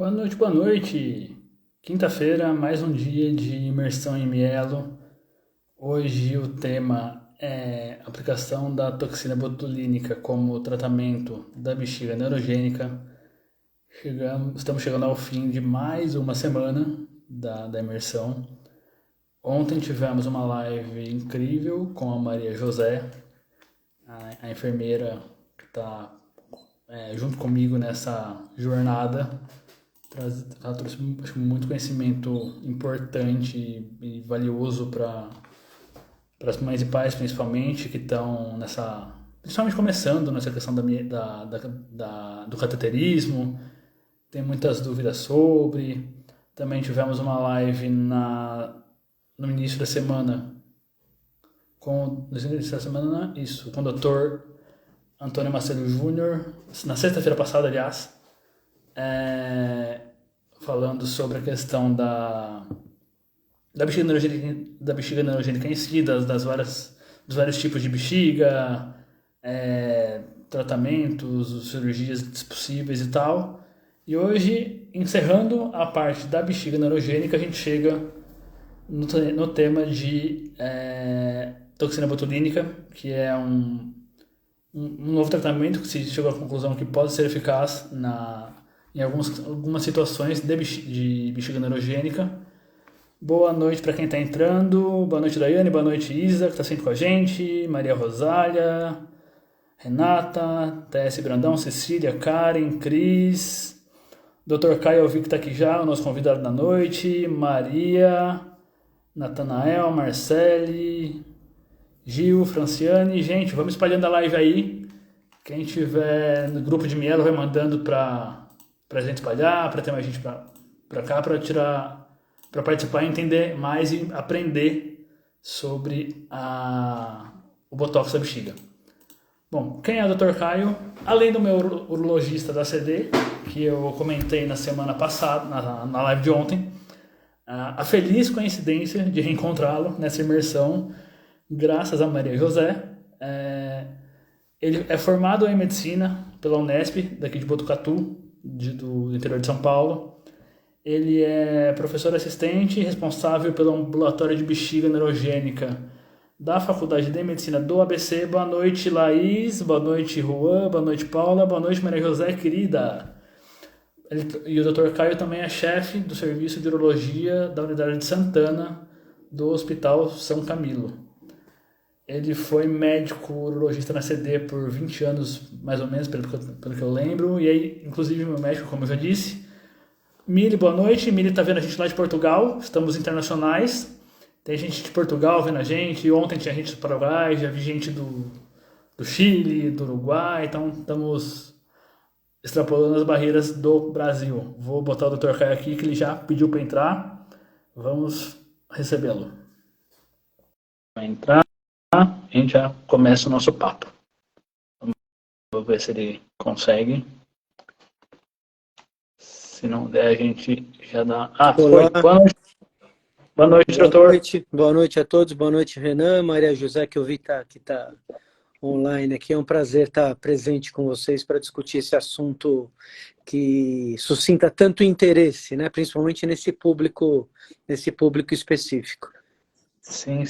Boa noite, boa noite. Quinta-feira, mais um dia de imersão em mielo. Hoje o tema é aplicação da toxina botulínica como tratamento da bexiga neurogênica. Estamos chegando ao fim de mais uma semana da imersão. Ontem tivemos uma live incrível com a Maria José, a enfermeira que está junto comigo nessa jornada. Ela trouxe acho, muito conhecimento importante e valioso para as mães e pais, principalmente, que estão principalmente começando nessa questão do cateterismo, tem muitas dúvidas sobre. Também tivemos uma live no início da semana, com o Dr. Antônio Macedo Júnior, na sexta-feira passada, aliás, falando sobre a questão da bexiga neurogênica em si, dos vários tipos de bexiga, tratamentos, cirurgias possíveis e tal. E hoje, encerrando a parte da bexiga neurogênica, a gente chega no tema de toxina botulínica, que é um novo tratamento que se chegou à conclusão que pode ser eficaz em algumas situações de bexiga neurogênica. Boa noite para quem está entrando. Boa noite, Daiane. Boa noite, Isa, que está sempre com a gente. Maria Rosália, Renata, TS Brandão, Cecília, Karen, Cris, Dr. Caio, eu vi que está aqui já, o nosso convidado da noite. Maria, Natanael, Marcele, Gil, Franciane. Gente, vamos espalhando a live aí. Quem tiver no grupo de mielo vai mandando para a gente espalhar, para ter mais gente para cá, para participar e entender mais e aprender sobre o Botox da bexiga. Bom, quem é o Dr. Caio? Além do meu urologista da CD, que eu comentei na semana passada, na live de ontem, a feliz coincidência de reencontrá-lo nessa imersão, graças a Maria José. Ele é formado em medicina pela Unesp, daqui de Botucatu, do interior de São Paulo. Ele é professor assistente responsável pelo ambulatório de bexiga neurogênica da Faculdade de Medicina do ABC. Boa noite, Laís. Boa noite, Juan. Boa noite, Paula. Boa noite, Maria José, querida. E o Dr. Caio também é chefe do serviço de urologia da unidade de Santana do Hospital São Camilo. Ele foi médico urologista na CD por 20 anos, mais ou menos, pelo que eu lembro. E aí, inclusive, meu médico, como eu já disse. Mili, boa noite. Mili tá vendo a gente lá de Portugal. Estamos internacionais. Tem gente de Portugal vendo a gente. Ontem tinha gente do Paraguai, já vi gente do Chile, do Uruguai. Então, estamos extrapolando as barreiras do Brasil. Vou botar o Dr. Caio aqui, que ele já pediu para entrar. Vamos recebê-lo. Vai entrar. A gente já começa o nosso papo. Vamos ver se ele consegue. Se não der, a gente já dá... Olá. Foi. Boa noite, doutor. Boa noite a todos. Boa noite, Renan. Maria José, que eu vi que está online aqui. É um prazer estar presente com vocês para discutir esse assunto que suscita tanto interesse, né? Principalmente nesse público específico. Sim.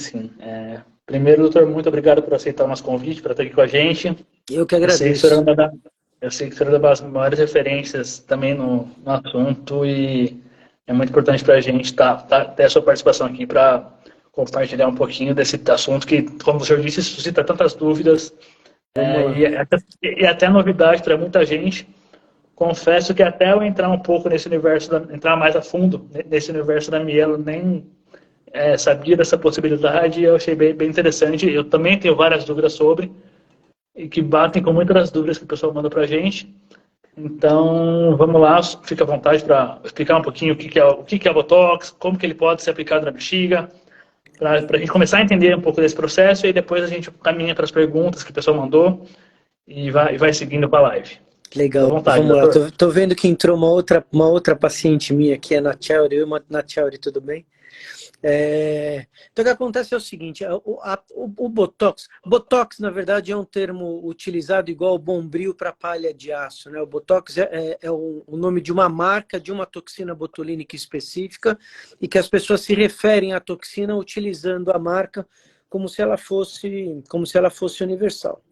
Primeiro, doutor, muito obrigado por aceitar o nosso convite, para estar aqui com a gente. Eu que agradeço. Eu sei que o senhor é uma das maiores referências também no assunto e é muito importante para a gente ter a sua participação aqui para compartilhar um pouquinho desse assunto que, como o senhor disse, suscita tantas dúvidas e até novidade para muita gente. Confesso que até eu entrar um pouco nesse universo, entrar mais a fundo nesse universo da mielo, nem sabia dessa possibilidade e eu achei bem interessante. Eu também tenho várias dúvidas sobre, e que batem com muitas das dúvidas que o pessoal manda para a gente. Então, vamos lá, fica à vontade para explicar um pouquinho o que é o Botox, como que ele pode ser aplicado na bexiga, para a gente começar a entender um pouco desse processo e depois a gente caminha para as perguntas que o pessoal mandou e vai seguindo com a live. Legal, vontade, vamos lá. Tô vendo que entrou uma outra paciente minha aqui, a Natchauri. Natchauri, tudo bem? Então, o que acontece é o seguinte, o Botox, Botox, na verdade, é um termo utilizado igual o Bombril para palha de aço, né? O Botox é o nome de uma marca, de uma toxina botulínica específica, e que as pessoas se referem à toxina utilizando a marca como se ela fosse universal.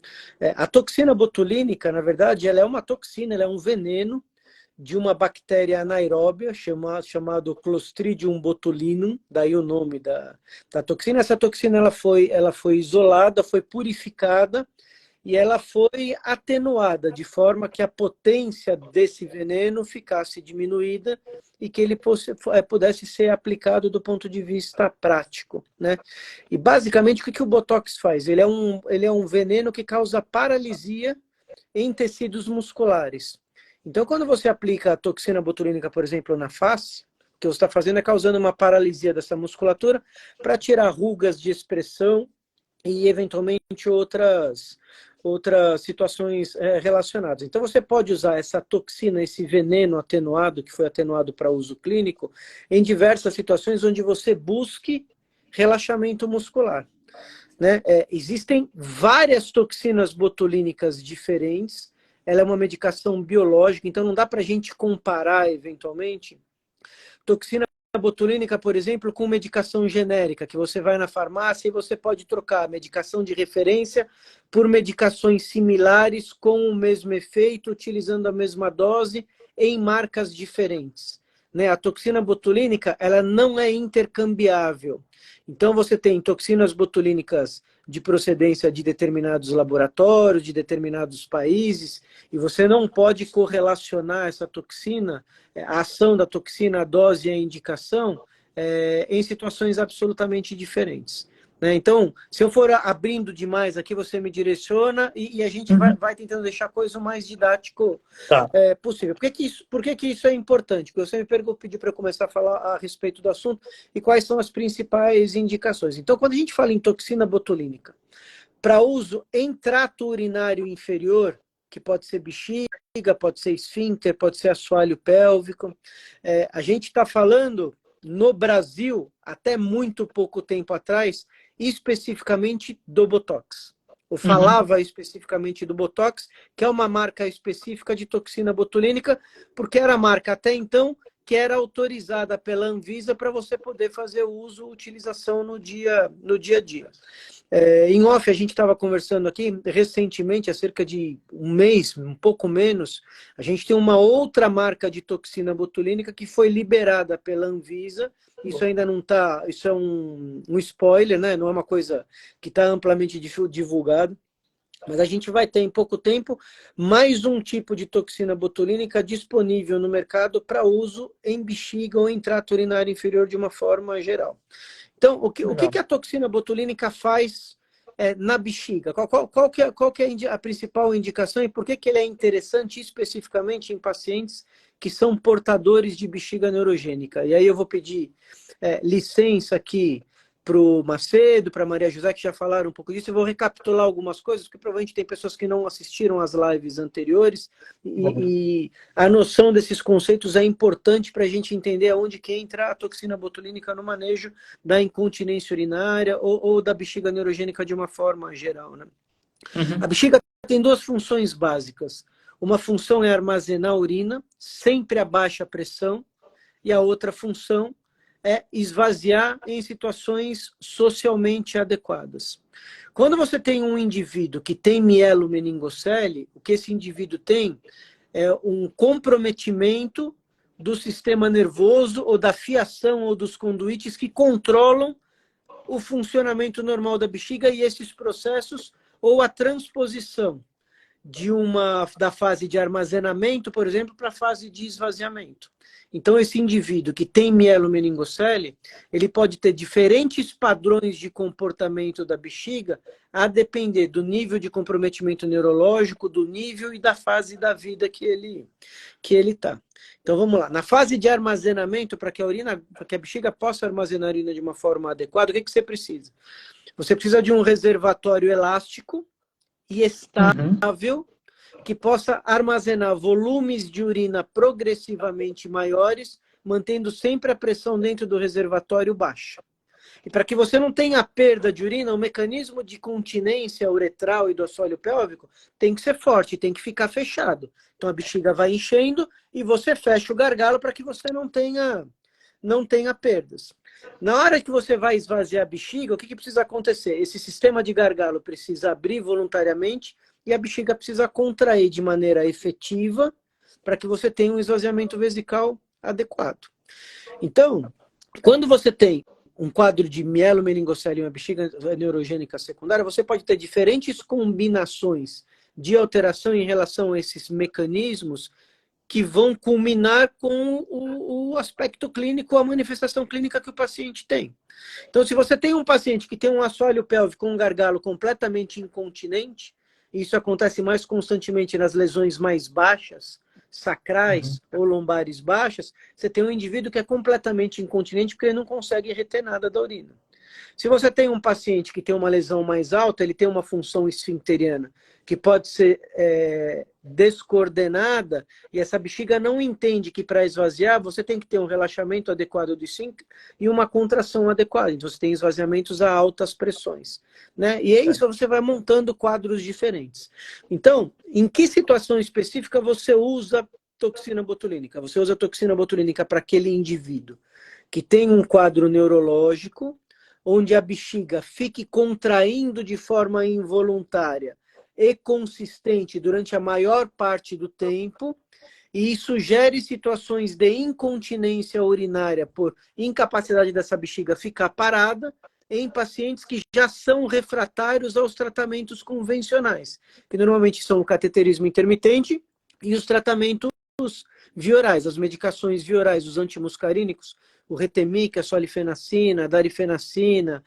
A toxina botulínica, na verdade, ela é uma toxina, ela é um veneno de uma bactéria anaeróbia chamado Clostridium botulinum, daí o nome da toxina. Essa toxina ela foi isolada, foi purificada e ela foi atenuada de forma que a potência desse veneno ficasse diminuída e que ele pudesse ser aplicado do ponto de vista prático, né? E basicamente o que o Botox faz? Ele é um veneno que causa paralisia em tecidos musculares. Então, quando você aplica a toxina botulínica, por exemplo, na face, o que você está fazendo é causando uma paralisia dessa musculatura para tirar rugas de expressão e, eventualmente, outras situações relacionadas. Então, você pode usar essa toxina, esse veneno atenuado, que foi atenuado para uso clínico, em diversas situações onde você busque relaxamento muscular. Né? Existem várias toxinas botulínicas diferentes, ela é uma medicação biológica, então não dá para a gente comparar, eventualmente, toxina botulínica, por exemplo, com medicação genérica, que você vai na farmácia e você pode trocar a medicação de referência por medicações similares com o mesmo efeito, utilizando a mesma dose em marcas diferentes. Né? A toxina botulínica, ela não é intercambiável. Então, você tem toxinas botulínicas de procedência de determinados laboratórios, de determinados países, e você não pode correlacionar essa toxina, a ação da toxina, a dose e a indicação, em situações absolutamente diferentes. Né? Então, se eu for abrindo demais aqui, você me direciona e a gente vai tentando deixar a coisa o mais didático possível. Por que isso é importante? Porque você me pediu para eu começar a falar a respeito do assunto e quais são as principais indicações. Então, quando a gente fala em toxina botulínica, para uso em trato urinário inferior, que pode ser bexiga, pode ser esfíncter, pode ser assoalho pélvico, a gente está falando, no Brasil, até muito pouco tempo atrás, especificamente do Botox. Eu falava especificamente do Botox, que é uma marca específica de toxina botulínica, porque era a marca até então que era autorizada pela Anvisa para você poder fazer uso, utilização no dia a dia. Em off, a gente estava conversando aqui recentemente, há cerca de um mês, um pouco menos, a gente tem uma outra marca de toxina botulínica que foi liberada pela Anvisa. Isso ainda não está, isso é um spoiler, né? Não é uma coisa que está amplamente divulgada. Mas a gente vai ter em pouco tempo mais um tipo de toxina botulínica disponível no mercado para uso em bexiga ou em trato urinário inferior de uma forma geral. Então, o que a toxina botulínica faz na bexiga? Qual que é a principal indicação e por que ele é interessante especificamente em pacientes que são portadores de bexiga neurogênica? E aí eu vou pedir licença aqui para o Macedo, para a Maria José, que já falaram um pouco disso. Eu vou recapitular algumas coisas, porque provavelmente tem pessoas que não assistiram às lives anteriores, e a noção desses conceitos é importante para a gente entender aonde que entra a toxina botulínica no manejo da incontinência urinária ou da bexiga neurogênica de uma forma geral. Né? A bexiga tem duas funções básicas. Uma função é armazenar urina, sempre a baixa pressão, e a outra função é esvaziar em situações socialmente adequadas. Quando você tem um indivíduo que tem mielomeningocele, o que esse indivíduo tem é um comprometimento do sistema nervoso ou da fiação ou dos conduítes que controlam o funcionamento normal da bexiga e esses processos ou a transposição da fase de armazenamento, por exemplo, para a fase de esvaziamento. Então, esse indivíduo que tem mielomeningocele, ele pode ter diferentes padrões de comportamento da bexiga a depender do nível de comprometimento neurológico, do nível e da fase da vida que ele está. Então, vamos lá. Na fase de armazenamento, para que a bexiga possa armazenar a urina de uma forma adequada, o que você precisa? Você precisa de um reservatório elástico e estável, que possa armazenar volumes de urina progressivamente maiores, mantendo sempre a pressão dentro do reservatório baixa. E para que você não tenha perda de urina, o mecanismo de continência uretral e do assoalho pélvico tem que ser forte, tem que ficar fechado. Então a bexiga vai enchendo e você fecha o gargalo para que você não tenha perdas. Na hora que você vai esvaziar a bexiga, o que precisa acontecer? Esse sistema de gargalo precisa abrir voluntariamente e a bexiga precisa contrair de maneira efetiva para que você tenha um esvaziamento vesical adequado. Então, quando você tem um quadro de mielomeningocele e uma bexiga neurogênica secundária, você pode ter diferentes combinações de alteração em relação a esses mecanismos que vão culminar com o aspecto clínico, a manifestação clínica que o paciente tem. Então, se você tem um paciente que tem um assoalho pélvico com um gargalo completamente incontinente, isso acontece mais constantemente nas lesões mais baixas, sacrais ou lombares baixas, você tem um indivíduo que é completamente incontinente porque ele não consegue reter nada da urina. Se você tem um paciente que tem uma lesão mais alta, ele tem uma função esfincteriana que pode ser descoordenada e essa bexiga não entende que para esvaziar você tem que ter um relaxamento adequado do esfíncter e uma contração adequada. Então você tem esvaziamentos a altas pressões, né? E é isso, você vai montando quadros diferentes. Então, em que situação específica você usa toxina botulínica? Você usa toxina botulínica para aquele indivíduo que tem um quadro neurológico, onde a bexiga fique contraindo de forma involuntária e consistente durante a maior parte do tempo, e isso gere situações de incontinência urinária por incapacidade dessa bexiga ficar parada em pacientes que já são refratários aos tratamentos convencionais, que normalmente são o cateterismo intermitente e os tratamentos viorais, as medicações viorais, os antimuscarínicos, o Retemic, a solifenacina, a darifenacina,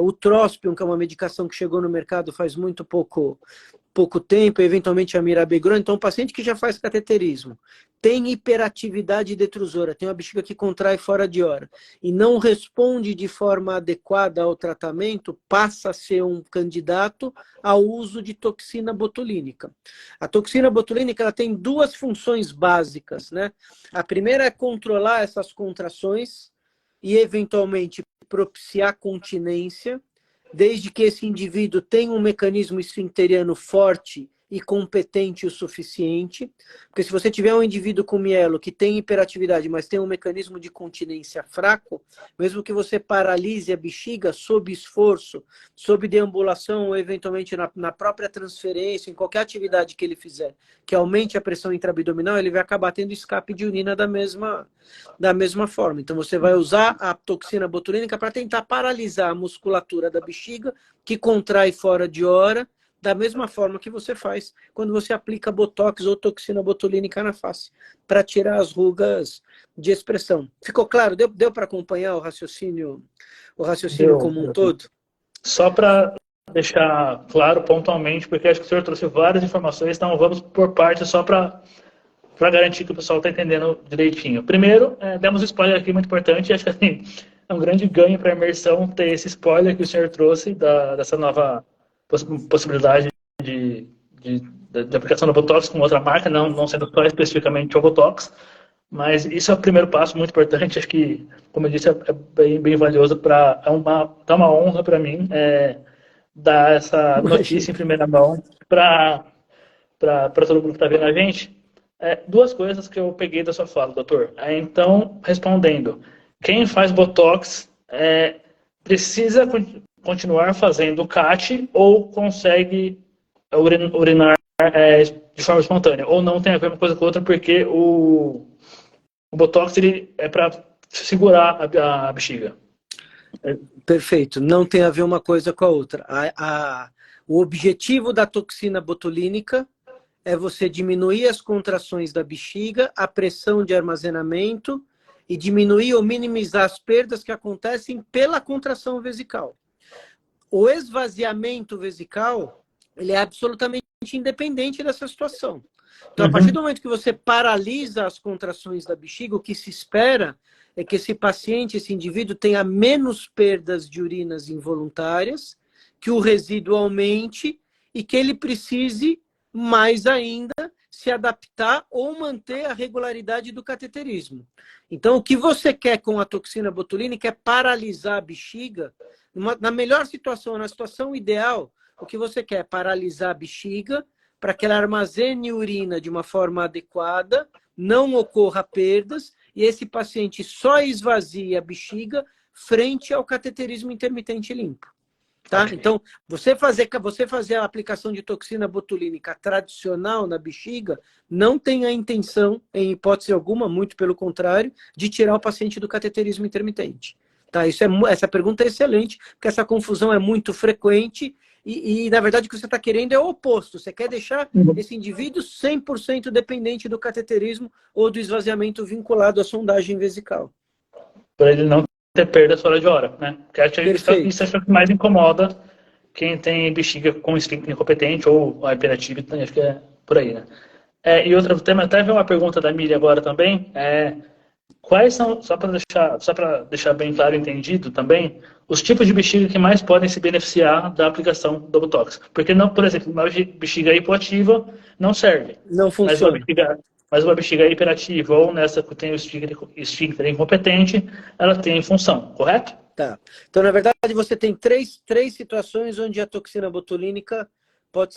o Trospium, que é uma medicação que chegou no mercado faz muito pouco tempo, eventualmente a mirabegron. Então, o paciente que já faz cateterismo, tem hiperatividade detrusora, tem uma bexiga que contrai fora de hora e não responde de forma adequada ao tratamento, passa a ser um candidato ao uso de toxina botulínica. A toxina botulínica ela tem duas funções básicas, né? A primeira é controlar essas contrações e, eventualmente, propiciar continência, desde que esse indivíduo tenha um mecanismo esfincteriano forte e competente o suficiente. Porque se você tiver um indivíduo com mielo que tem hiperatividade, mas tem um mecanismo de continência fraco, mesmo que você paralise a bexiga sob esforço, sob deambulação ou eventualmente na própria transferência, em qualquer atividade que ele fizer, que aumente a pressão intraabdominal, ele vai acabar tendo escape de urina da mesma forma. Então você vai usar a toxina botulínica para tentar paralisar a musculatura da bexiga, que contrai fora de hora, da mesma forma que você faz quando você aplica botox ou toxina botulínica na face, para tirar as rugas de expressão. Ficou claro? Deu para acompanhar o raciocínio como um todo? Só para deixar claro pontualmente, porque acho que o senhor trouxe várias informações, então vamos por partes só para garantir que o pessoal está entendendo direitinho. Primeiro, demos um spoiler aqui muito importante, acho que assim, é um grande ganho para a imersão ter esse spoiler que o senhor trouxe dessa nova possibilidade de aplicação do Botox com outra marca, não sendo só especificamente o Botox, mas isso é o primeiro passo muito importante, acho que, como eu disse, é bem valioso, é uma honra para mim dar essa notícia em primeira mão para todo mundo que está vendo a gente. Duas coisas que eu peguei da sua fala, doutor. Então, respondendo, quem faz Botox precisa continuar fazendo CAT ou consegue urinar de forma espontânea? Ou não tem a ver uma coisa com outra porque o Botox ele é para segurar a bexiga? Perfeito. Não tem a ver uma coisa com a outra. O objetivo da toxina botulínica é você diminuir as contrações da bexiga, a pressão de armazenamento e diminuir ou minimizar as perdas que acontecem pela contração vesical. O esvaziamento vesical, ele é absolutamente independente dessa situação. Então, a partir do momento que você paralisa as contrações da bexiga, o que se espera é que esse paciente, esse indivíduo, tenha menos perdas de urinas involuntárias, que o resíduo aumente e que ele precise mais ainda se adaptar ou manter a regularidade do cateterismo. Então, o que você quer com a toxina botulínica é paralisar a bexiga. Na melhor situação, na situação ideal, o que você quer é paralisar a bexiga para que ela armazene urina de uma forma adequada, não ocorra perdas, e esse paciente só esvazie a bexiga frente ao cateterismo intermitente limpo. Tá? Ok. Então, você fazer a aplicação de toxina botulínica tradicional na bexiga não tem a intenção, em hipótese alguma, muito pelo contrário, de tirar o paciente do cateterismo intermitente. Tá? Essa pergunta é excelente, porque essa confusão é muito frequente e na verdade, o que você está querendo é o oposto. Você quer deixar esse indivíduo 100% dependente do cateterismo ou do esvaziamento vinculado à sondagem vesical. Para ele não ter perda fora de hora, né? Porque acho que isso é o que mais incomoda quem tem bexiga com esfíncter incompetente ou a hiperativa, acho que é por aí, né? E outro tema, até veio uma pergunta da Miriam agora também, quais são, só para deixar bem claro e entendido também, os tipos de bexiga que mais podem se beneficiar da aplicação do Botox? Porque, não, por exemplo, uma bexiga hipoativa não serve. Não funciona. Mas uma bexiga hiperativa ou nessa que tem o esfíncter incompetente, ela tem função, correto? Tá. Então, na verdade, você tem três situações onde a toxina botulínica pode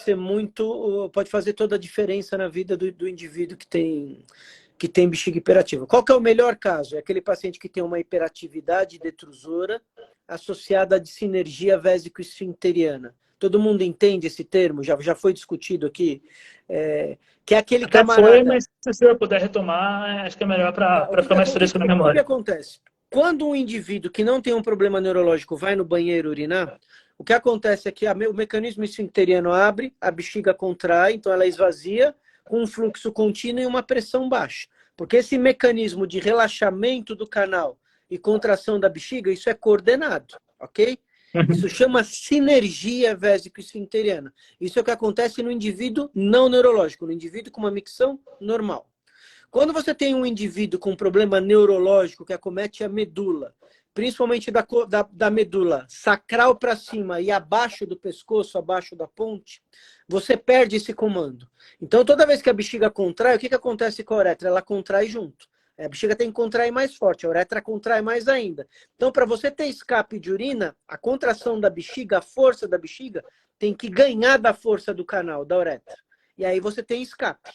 fazer toda a diferença na vida do indivíduo que tem bexiga hiperativa. Qual que é o melhor caso? É aquele paciente que tem uma hiperatividade detrusora associada à dissinergia vésico-esfincteriana. Todo mundo entende esse termo? Já foi discutido aqui. Que é aquele Até camarada... foi, mas se o senhor puder retomar, acho que é melhor para ficar mais fresco na memória. O que acontece? Quando um indivíduo que não tem um problema neurológico vai no banheiro urinar, o que acontece é que o mecanismo esfincteriano abre, a bexiga contrai, então ela esvazia, com um fluxo contínuo e uma pressão baixa. Porque esse mecanismo de relaxamento do canal e contração da bexiga, isso é coordenado, ok? Isso chama sinergia vésico-esfincteriana. Isso é o que acontece no indivíduo não neurológico, no indivíduo com uma micção normal. Quando você tem um indivíduo com um problema neurológico que acomete a medula, principalmente da medula sacral para cima e abaixo do pescoço, abaixo da ponte, você perde esse comando. Então, toda vez que a bexiga contrai, o que acontece com a uretra? Ela contrai junto. A bexiga tem que contrair mais forte, a uretra contrai mais ainda. Então, para você ter escape de urina, a contração da bexiga, a força da bexiga, tem que ganhar da força do canal, da uretra. E aí você tem escape.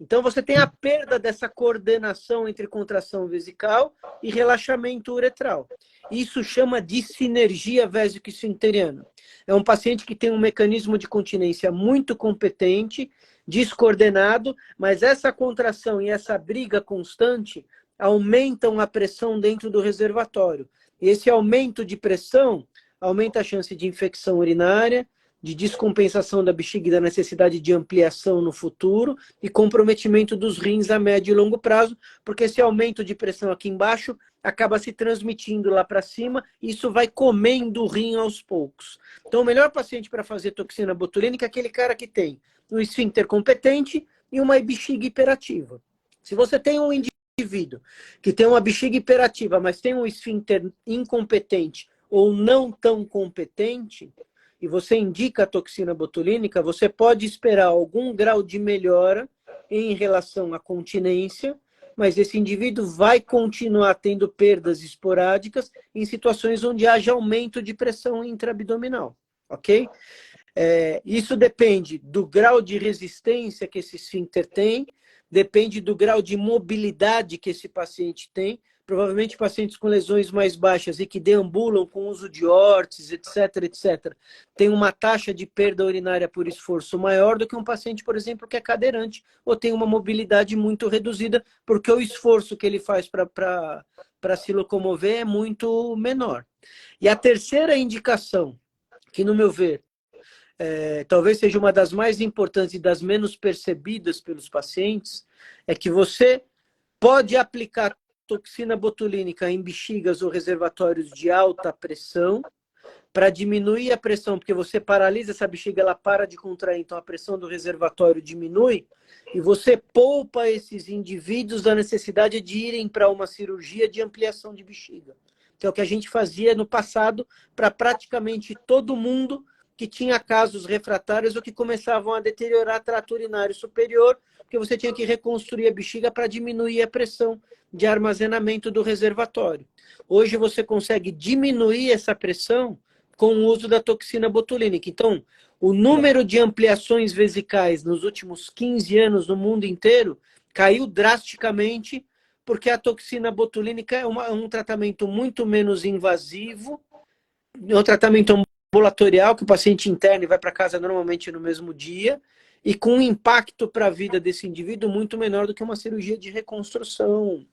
Então, você tem a perda dessa coordenação entre contração vesical e relaxamento uretral. Isso chama de sinergia vésico-esfincteriana. É um paciente que tem um mecanismo de continência muito competente, descoordenado, mas essa contração e essa briga constante aumentam a pressão dentro do reservatório. E esse aumento de pressão aumenta a chance de infecção urinária, de descompensação da bexiga e da necessidade de ampliação no futuro e comprometimento dos rins a médio e longo prazo, porque esse aumento de pressão aqui embaixo acaba se transmitindo lá para cima e isso vai comendo o rim aos poucos. Então, o melhor paciente para fazer toxina botulínica é aquele cara que tem um esfíncter competente e uma bexiga hiperativa. Se você tem um indivíduo que tem uma bexiga hiperativa, mas tem um esfíncter incompetente ou não tão competente, e você indica a toxina botulínica, você pode esperar algum grau de melhora em relação à continência, mas esse indivíduo vai continuar tendo perdas esporádicas em situações onde haja aumento de pressão intraabdominal, ok? Isso depende do grau de resistência que esse esfíncter tem, depende do grau de mobilidade que esse paciente tem. Provavelmente pacientes com lesões mais baixas e que deambulam com uso de órteses, etc., tem uma taxa de perda urinária por esforço maior do que um paciente, por exemplo, que é cadeirante ou tem uma mobilidade muito reduzida, porque o esforço que ele faz para se locomover é muito menor. E a terceira indicação, que no meu ver, talvez seja uma das mais importantes e das menos percebidas pelos pacientes, é que você pode aplicar toxina botulínica em bexigas ou reservatórios de alta pressão para diminuir a pressão, porque você paralisa essa bexiga, ela para de contrair, então a pressão do reservatório diminui e você poupa esses indivíduos da necessidade de irem para uma cirurgia de ampliação de bexiga, que é o que a gente fazia no passado para praticamente todo mundo que tinha casos refratários ou que começavam a deteriorar trato urinário superior, porque você tinha que reconstruir a bexiga para diminuir a pressão de armazenamento do reservatório. Hoje você consegue diminuir essa pressão com o uso da toxina botulínica. Então, o número de ampliações vesicais nos últimos 15 anos no mundo inteiro caiu drasticamente, porque a toxina botulínica é um tratamento muito menos invasivo, é um tratamento ambulatorial, que o paciente interna e vai para casa normalmente no mesmo dia, e com um impacto para a vida desse indivíduo muito menor do que uma cirurgia de reconstrução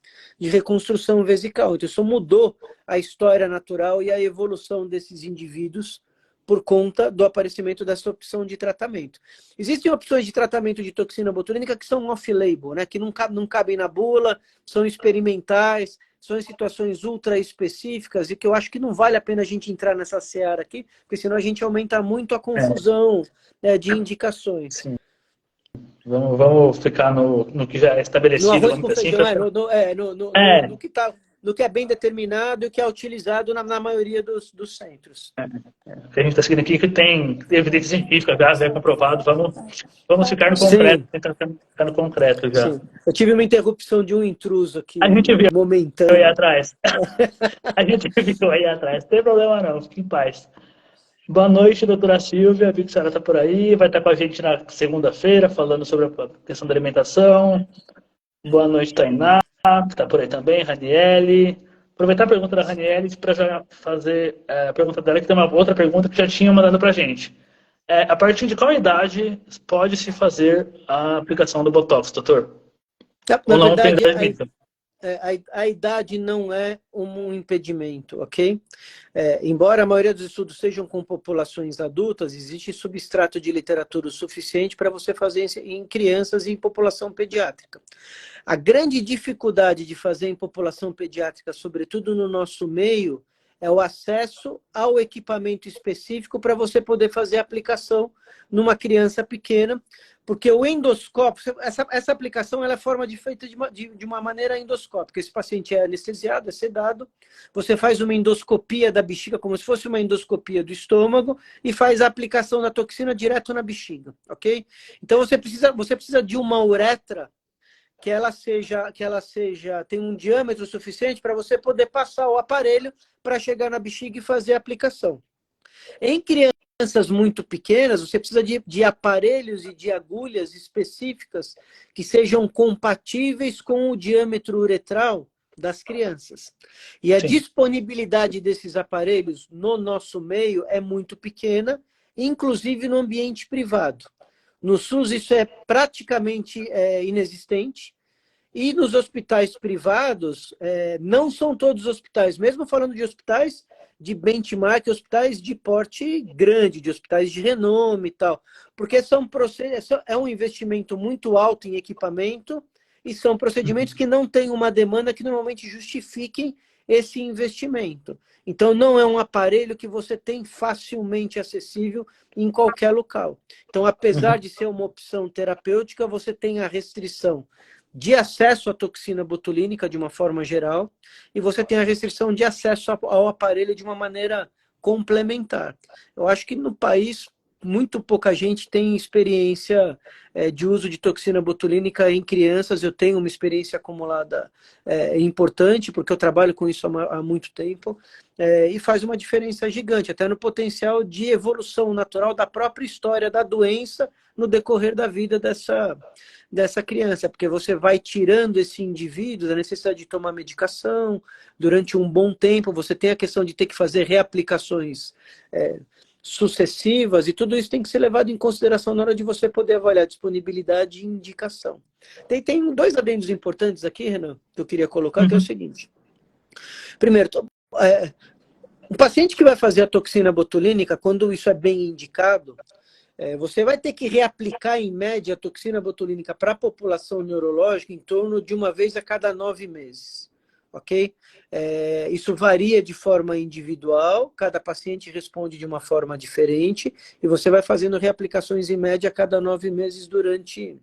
vesical. Então, isso mudou a história natural e a evolução desses indivíduos por conta do aparecimento dessa opção de tratamento. Existem opções de tratamento de toxina botulínica que são off-label, né? Que não cabem na bula, são experimentais, são em situações ultra específicas e que eu acho que não vale a pena a gente entrar nessa seara aqui, porque senão a gente aumenta muito a confusão de indicações. Sim. Vamos ficar no que já é estabelecido. No arroz com feijão, no que tá, no que é bem determinado e que é utilizado na maioria dos centros. O que a gente está seguindo aqui que tem evidência científica, já é comprovado. Vamos ficar no concreto, tentar ficar no concreto já. Sim. Eu tive uma interrupção de um intruso aqui, a gente viu momentâneo. Aí atrás. A gente viu aí atrás. Não tem problema não, fique em paz. Boa noite, doutora Silvia. Vi que a senhora está por aí. Vai estar com a gente na segunda-feira, falando sobre a questão da alimentação. Boa noite, Tainá, que está por aí também. Raniele. Aproveitar a pergunta da Raniele para já fazer a pergunta dela, que tem uma outra pergunta que já tinha mandado para a gente. A partir de qual idade pode-se fazer a aplicação do Botox, doutor? Na verdade, a idade não é um impedimento, ok? Embora a maioria dos estudos sejam com populações adultas, existe substrato de literatura o suficiente para você fazer em crianças e em população pediátrica. A grande dificuldade de fazer em população pediátrica, sobretudo no nosso meio, é o acesso ao equipamento específico para você poder fazer a aplicação numa criança pequena, porque o endoscópio, essa aplicação ela é feita de uma maneira endoscópica. Esse paciente é anestesiado, é sedado, você faz uma endoscopia da bexiga, como se fosse uma endoscopia do estômago, e faz a aplicação da toxina direto na bexiga, ok? Então você precisa de uma uretra que ela tenha um diâmetro suficiente para você poder passar o aparelho para chegar na bexiga e fazer a aplicação. Em crianças muito pequenas, você precisa de aparelhos e de agulhas específicas que sejam compatíveis com o diâmetro uretral das crianças. E a disponibilidade desses aparelhos no nosso meio é muito pequena, inclusive no ambiente privado. No SUS isso é praticamente inexistente. E nos hospitais privados, não são todos os hospitais, mesmo falando de hospitais de benchmark, hospitais de porte grande, de hospitais de renome e tal, porque é um investimento muito alto em equipamento e são procedimentos que não têm uma demanda que normalmente justifiquem esse investimento. Então, não é um aparelho que você tem facilmente acessível em qualquer local. Então, apesar de ser uma opção terapêutica, você tem a restrição de acesso à toxina botulínica de uma forma geral, e você tem a restrição de acesso ao aparelho de uma maneira complementar. Eu acho que no país, muito pouca gente tem experiência de uso de toxina botulínica em crianças. Eu tenho uma experiência acumulada importante, porque eu trabalho com isso há muito tempo, e faz uma diferença gigante, até no potencial de evolução natural da própria história da doença no decorrer da vida dessa criança, porque você vai tirando esse indivíduo da necessidade de tomar medicação durante um bom tempo, você tem a questão de ter que fazer reaplicações sucessivas, e tudo isso tem que ser levado em consideração na hora de você poder avaliar disponibilidade e indicação. Tem dois adendos importantes aqui, Renan, que eu queria colocar, que é o seguinte. Primeiro, um paciente que vai fazer a toxina botulínica, quando isso é bem indicado, você vai ter que reaplicar, em média, a toxina botulínica para a população neurológica em torno de uma vez a cada 9 meses. Ok? Isso varia de forma individual, cada paciente responde de uma forma diferente, e você vai fazendo reaplicações em média a cada 9 meses durante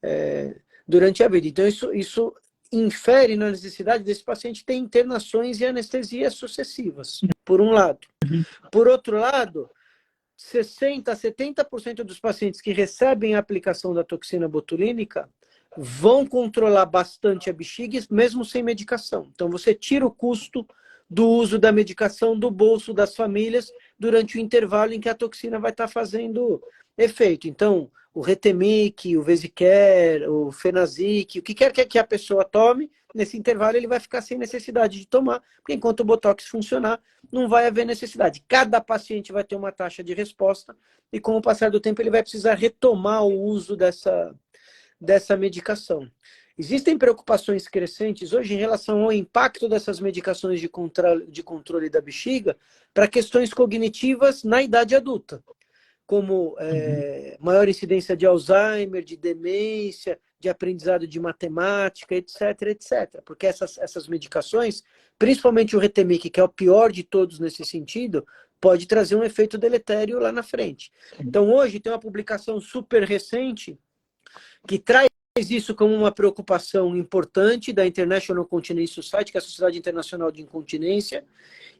a vida. Então, isso infere na necessidade desse paciente ter internações e anestesias sucessivas, por um lado. Por outro lado, 60% a 70% dos pacientes que recebem a aplicação da toxina botulínica vão controlar bastante a bexiga, mesmo sem medicação. Então, você tira o custo do uso da medicação do bolso das famílias durante o intervalo em que a toxina vai estar fazendo efeito. Então, o Retemic, o Vesicare, o Fenazic, o que quer que a pessoa tome, nesse intervalo ele vai ficar sem necessidade de tomar, porque enquanto o Botox funcionar, não vai haver necessidade. Cada paciente vai ter uma taxa de resposta e com o passar do tempo ele vai precisar retomar o uso dessa medicação. Existem preocupações crescentes hoje em relação ao impacto dessas medicações de controle da bexiga para questões cognitivas na idade adulta, como maior incidência de Alzheimer, de demência, de aprendizado de matemática, etc, etc. Porque essas medicações, principalmente o Retemic, que é o pior de todos nesse sentido, pode trazer um efeito deletério lá na frente. Então, hoje tem uma publicação super recente que traz isso como uma preocupação importante da International Continence Society, que é a Sociedade Internacional de Incontinência,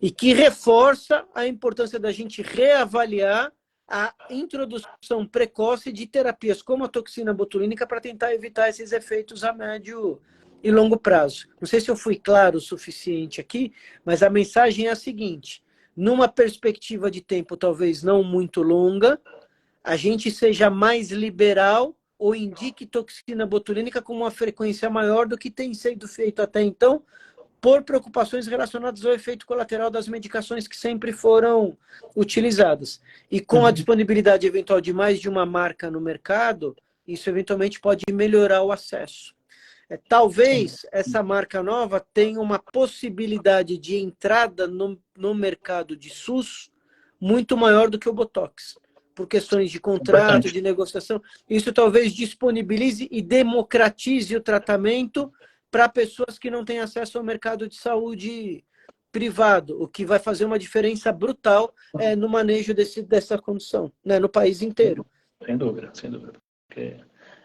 e que reforça a importância da gente reavaliar a introdução precoce de terapias como a toxina botulínica para tentar evitar esses efeitos a médio e longo prazo. Não sei se eu fui claro o suficiente aqui, mas a mensagem é a seguinte: numa perspectiva de tempo talvez não muito longa, a gente seja mais liberal ou indique toxina botulínica com uma frequência maior do que tem sido feito até então, por preocupações relacionadas ao efeito colateral das medicações que sempre foram utilizadas. E com a disponibilidade eventual de mais de uma marca no mercado, isso eventualmente pode melhorar o acesso. Talvez essa marca nova tenha uma possibilidade de entrada no mercado de SUS muito maior do que o Botox, por questões de contrato, de negociação. Isso talvez disponibilize e democratize o tratamento para pessoas que não têm acesso ao mercado de saúde privado, o que vai fazer uma diferença brutal no manejo dessa condição, né, no país inteiro. Sem dúvida, sem dúvida. Porque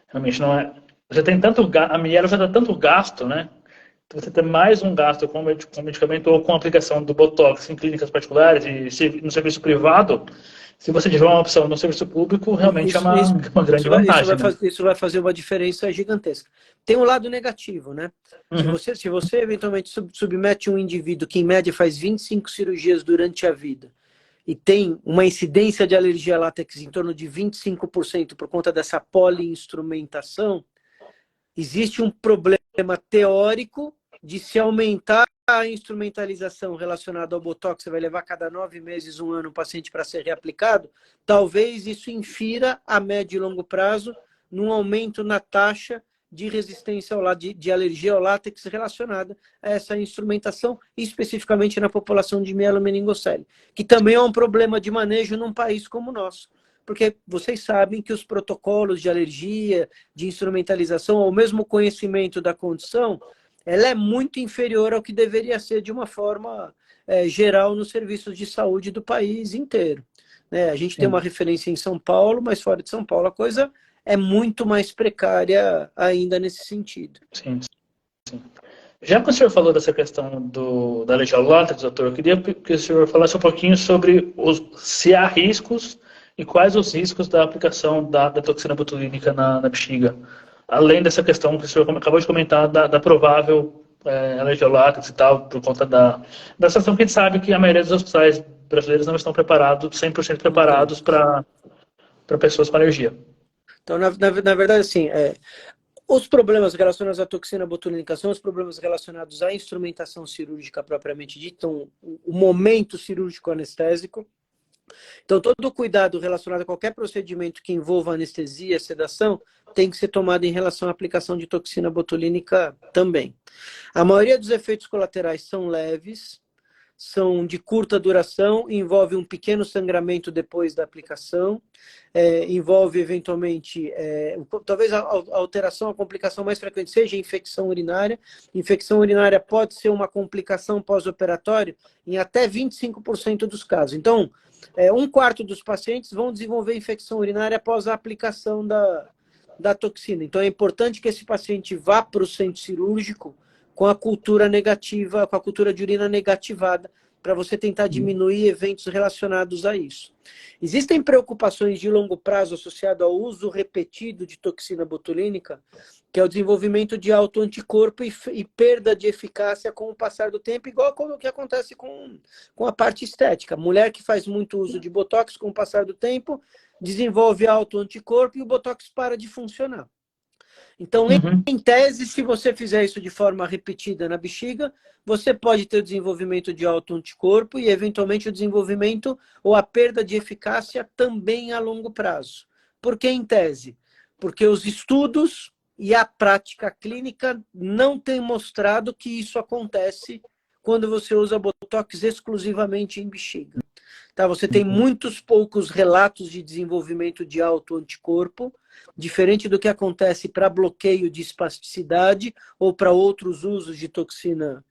realmente não é... Você tem tanto... A Mielo já dá tanto gasto, né? Então, você tem mais um gasto com medicamento ou com a aplicação do Botox em clínicas particulares e no serviço privado. Se você tiver uma opção no serviço público, realmente é uma grande vantagem. Isso vai fazer uma diferença gigantesca. Tem um lado negativo, né? Se você eventualmente submete um indivíduo que em média faz 25 cirurgias durante a vida e tem uma incidência de alergia a látex em torno de 25% por conta dessa poliinstrumentação, existe um problema teórico de se aumentar a instrumentalização relacionada ao Botox, você vai levar cada 9 meses, 1 ano o paciente para ser reaplicado, talvez isso infira a médio e longo prazo num aumento na taxa de resistência de alergia ao látex relacionada a essa instrumentação, especificamente na população de mielomeningocele, que também é um problema de manejo num país como o nosso. Porque vocês sabem que os protocolos de alergia, de instrumentalização, ou mesmo conhecimento da condição, ela é muito inferior ao que deveria ser de uma forma geral nos serviços de saúde do país inteiro. A gente tem uma referência em São Paulo, mas fora de São Paulo a coisa é muito mais precária ainda nesse sentido. Sim, sim. Já que o senhor falou dessa questão da alergia ao látex, doutor, eu queria que o senhor falasse um pouquinho sobre se há riscos e quais os riscos da aplicação da toxina botulínica na bexiga. Além dessa questão que o senhor acabou de comentar da provável alergia ao látex e tal, por conta da situação que a gente sabe que a maioria dos hospitais brasileiros não estão preparados, 100% preparados para pessoas com alergia. Então, na verdade, assim, os problemas relacionados à toxina botulínica são os problemas relacionados à instrumentação cirúrgica propriamente dita, então, o momento cirúrgico anestésico. Então, todo o cuidado relacionado a qualquer procedimento que envolva anestesia, sedação, tem que ser tomado em relação à aplicação de toxina botulínica também. A maioria dos efeitos colaterais são leves, são de curta duração, envolve um pequeno sangramento depois da aplicação, envolve eventualmente, talvez a alteração, a complicação mais frequente seja a infecção urinária. Infecção urinária pode ser uma complicação pós-operatória em até 25% dos casos. Então, 1/4 dos pacientes vão desenvolver infecção urinária após a aplicação da toxina. Então, é importante que esse paciente vá para o centro cirúrgico com a cultura negativa, com a cultura de urina negativada, para você tentar diminuir eventos relacionados a isso. Existem preocupações de longo prazo associadas ao uso repetido de toxina botulínica que é o desenvolvimento de autoanticorpo e perda de eficácia com o passar do tempo, igual como o que acontece com a parte estética. Mulher que faz muito uso de Botox, com o passar do tempo, desenvolve autoanticorpo e o Botox para de funcionar. Então, em tese, se você fizer isso de forma repetida na bexiga, você pode ter o desenvolvimento de autoanticorpo e, eventualmente, o desenvolvimento ou a perda de eficácia também a longo prazo. Por que em tese? Porque os estudos e a prática clínica não têm mostrado que isso acontece quando você usa Botox exclusivamente em bexiga. Tá, você tem muitos poucos relatos de desenvolvimento de autoanticorpo, diferente do que acontece para bloqueio de espasticidade ou para outros usos de toxina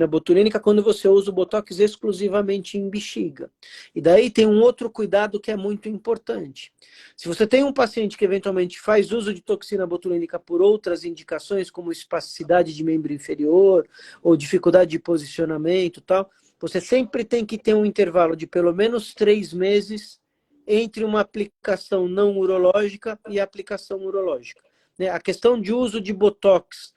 botulínica, quando você usa o Botox exclusivamente em bexiga. E daí tem um outro cuidado que é muito importante. Se você tem um paciente que eventualmente faz uso de toxina botulínica por outras indicações, como espasticidade de membro inferior ou dificuldade de posicionamento e tal, você sempre tem que ter um intervalo de pelo menos 3 meses entre uma aplicação não urológica e a aplicação urológica. A questão de uso de Botox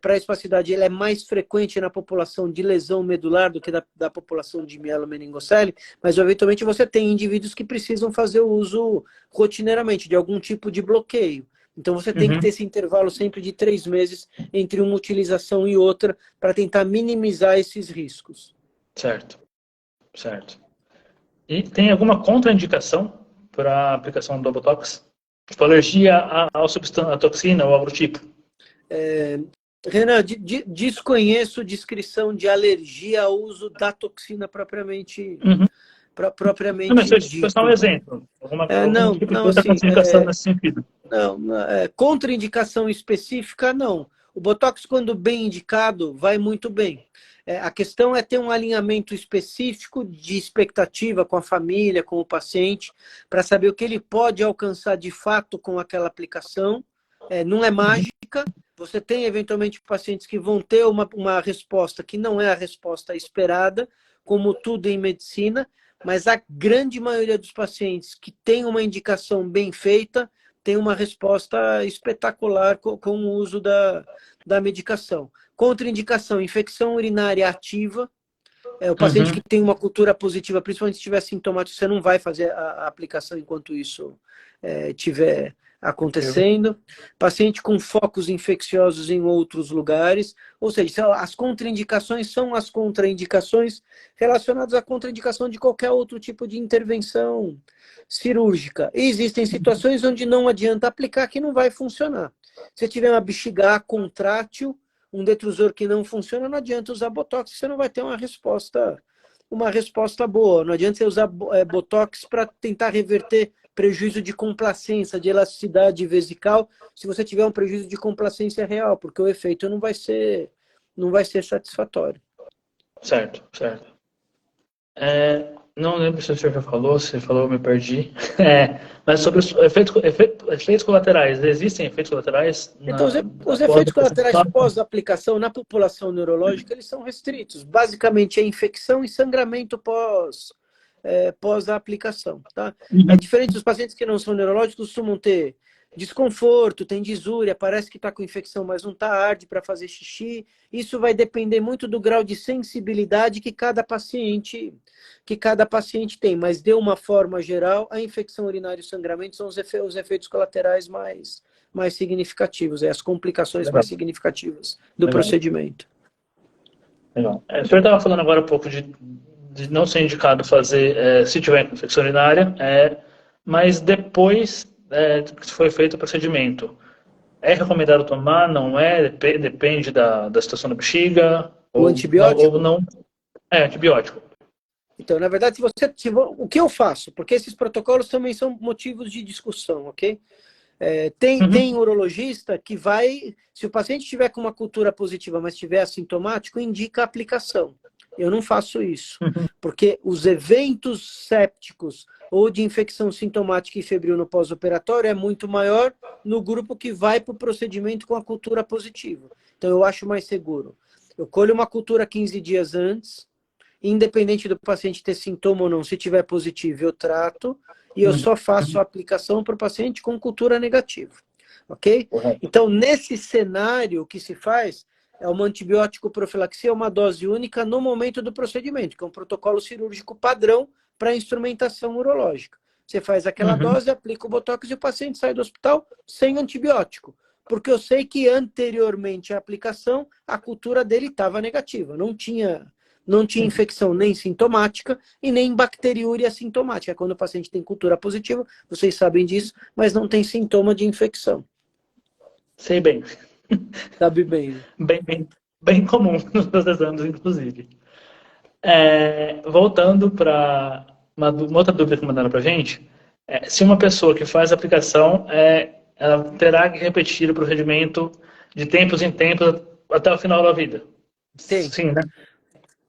para a espasticidade é mais frequente na população de lesão medular do que da população de mielomeningocele, mas eventualmente você tem indivíduos que precisam fazer o uso rotineiramente de algum tipo de bloqueio. Então você tem que ter esse intervalo sempre de 3 meses entre uma utilização e outra para tentar minimizar esses riscos. Certo, certo. E tem alguma contraindicação para a aplicação do Botox? Tipo, alergia à toxina ou algo do tipo? Renan, desconheço descrição de alergia ao uso da toxina propriamente Não, mas foi só um exemplo. Algum tipo de outra contraindicação nesse sentido? Não, contraindicação específica, não. O Botox, quando bem indicado, vai muito bem. A questão é ter um alinhamento específico de expectativa com a família, com o paciente, para saber o que ele pode alcançar de fato com aquela aplicação. Não é mágica. Você tem, eventualmente, pacientes que vão ter uma resposta que não é a resposta esperada, como tudo em medicina, mas a grande maioria dos pacientes que tem uma indicação bem feita tem uma resposta espetacular com o uso da medicação. Contraindicação, infecção urinária ativa. O paciente que tem uma cultura positiva, principalmente se tiver sintomático, você não vai fazer a aplicação enquanto isso estiver acontecendo. Paciente com focos infecciosos em outros lugares. Ou seja, as contraindicações são as contraindicações relacionadas à contraindicação de qualquer outro tipo de intervenção cirúrgica. E existem situações onde não adianta aplicar, que não vai funcionar. Se tiver uma bexiga contrátil, um detrusor que não funciona, não adianta usar Botox, você não vai ter uma resposta boa. Não adianta você usar Botox para tentar reverter prejuízo de complacência, de elasticidade vesical, se você tiver um prejuízo de complacência real, porque o efeito não vai ser satisfatório. Certo, certo. Não lembro se o senhor já falou, se falou, eu me perdi. Mas sobre os efeitos colaterais, existem efeitos colaterais? Então, os efeitos colaterais pós-aplicação na população neurológica, eles são restritos. Basicamente, é infecção e sangramento pós a aplicação. Tá? É diferente dos pacientes que não são neurológicos, costumam ter desconforto, tem disúria, parece que está com infecção, mas não está, arde para fazer xixi. Isso vai depender muito do grau de sensibilidade que cada paciente tem. Mas, de uma forma geral, a infecção urinária e o sangramento são os efeitos colaterais mais significativos, as complicações mais significativas do procedimento. Legal. O senhor estava falando agora um pouco de não ser indicado fazer se tiver infecção urinária, mas depois que foi feito o procedimento, é recomendado tomar? Não é? Depende da situação da bexiga? O antibiótico? Ou não? Antibiótico. Então, na verdade, o que eu faço? Porque esses protocolos também são motivos de discussão, ok? Tem urologista que vai, se o paciente tiver com uma cultura positiva, mas estiver assintomático, indica a aplicação. Eu não faço isso, porque os eventos sépticos ou de infecção sintomática e febril no pós-operatório é muito maior no grupo que vai para o procedimento com a cultura positiva. Então, eu acho mais seguro. Eu colho uma cultura 15 dias antes, independente do paciente ter sintoma ou não, se tiver positivo, eu trato, e eu só faço a aplicação para o paciente com cultura negativa. ok? Correto. Então, nesse cenário, o que se faz é uma antibiótico profilaxia, uma dose única no momento do procedimento, que é um protocolo cirúrgico padrão para instrumentação urológica. Você faz aquela dose, aplica o botox e o paciente sai do hospital sem antibiótico. Porque eu sei que anteriormente à aplicação, a cultura dele estava negativa. Não tinha infecção nem sintomática e nem bacteriúria sintomática. Quando o paciente tem cultura positiva, vocês sabem disso, mas não tem sintoma de infecção. Sei bem. Sabe bem, né? Bem comum nos meus exames, inclusive. Voltando para uma outra dúvida que mandaram para a gente, se uma pessoa que faz a aplicação, ela terá que repetir o procedimento de tempos em tempos até o final da vida? Tem. Sim, né?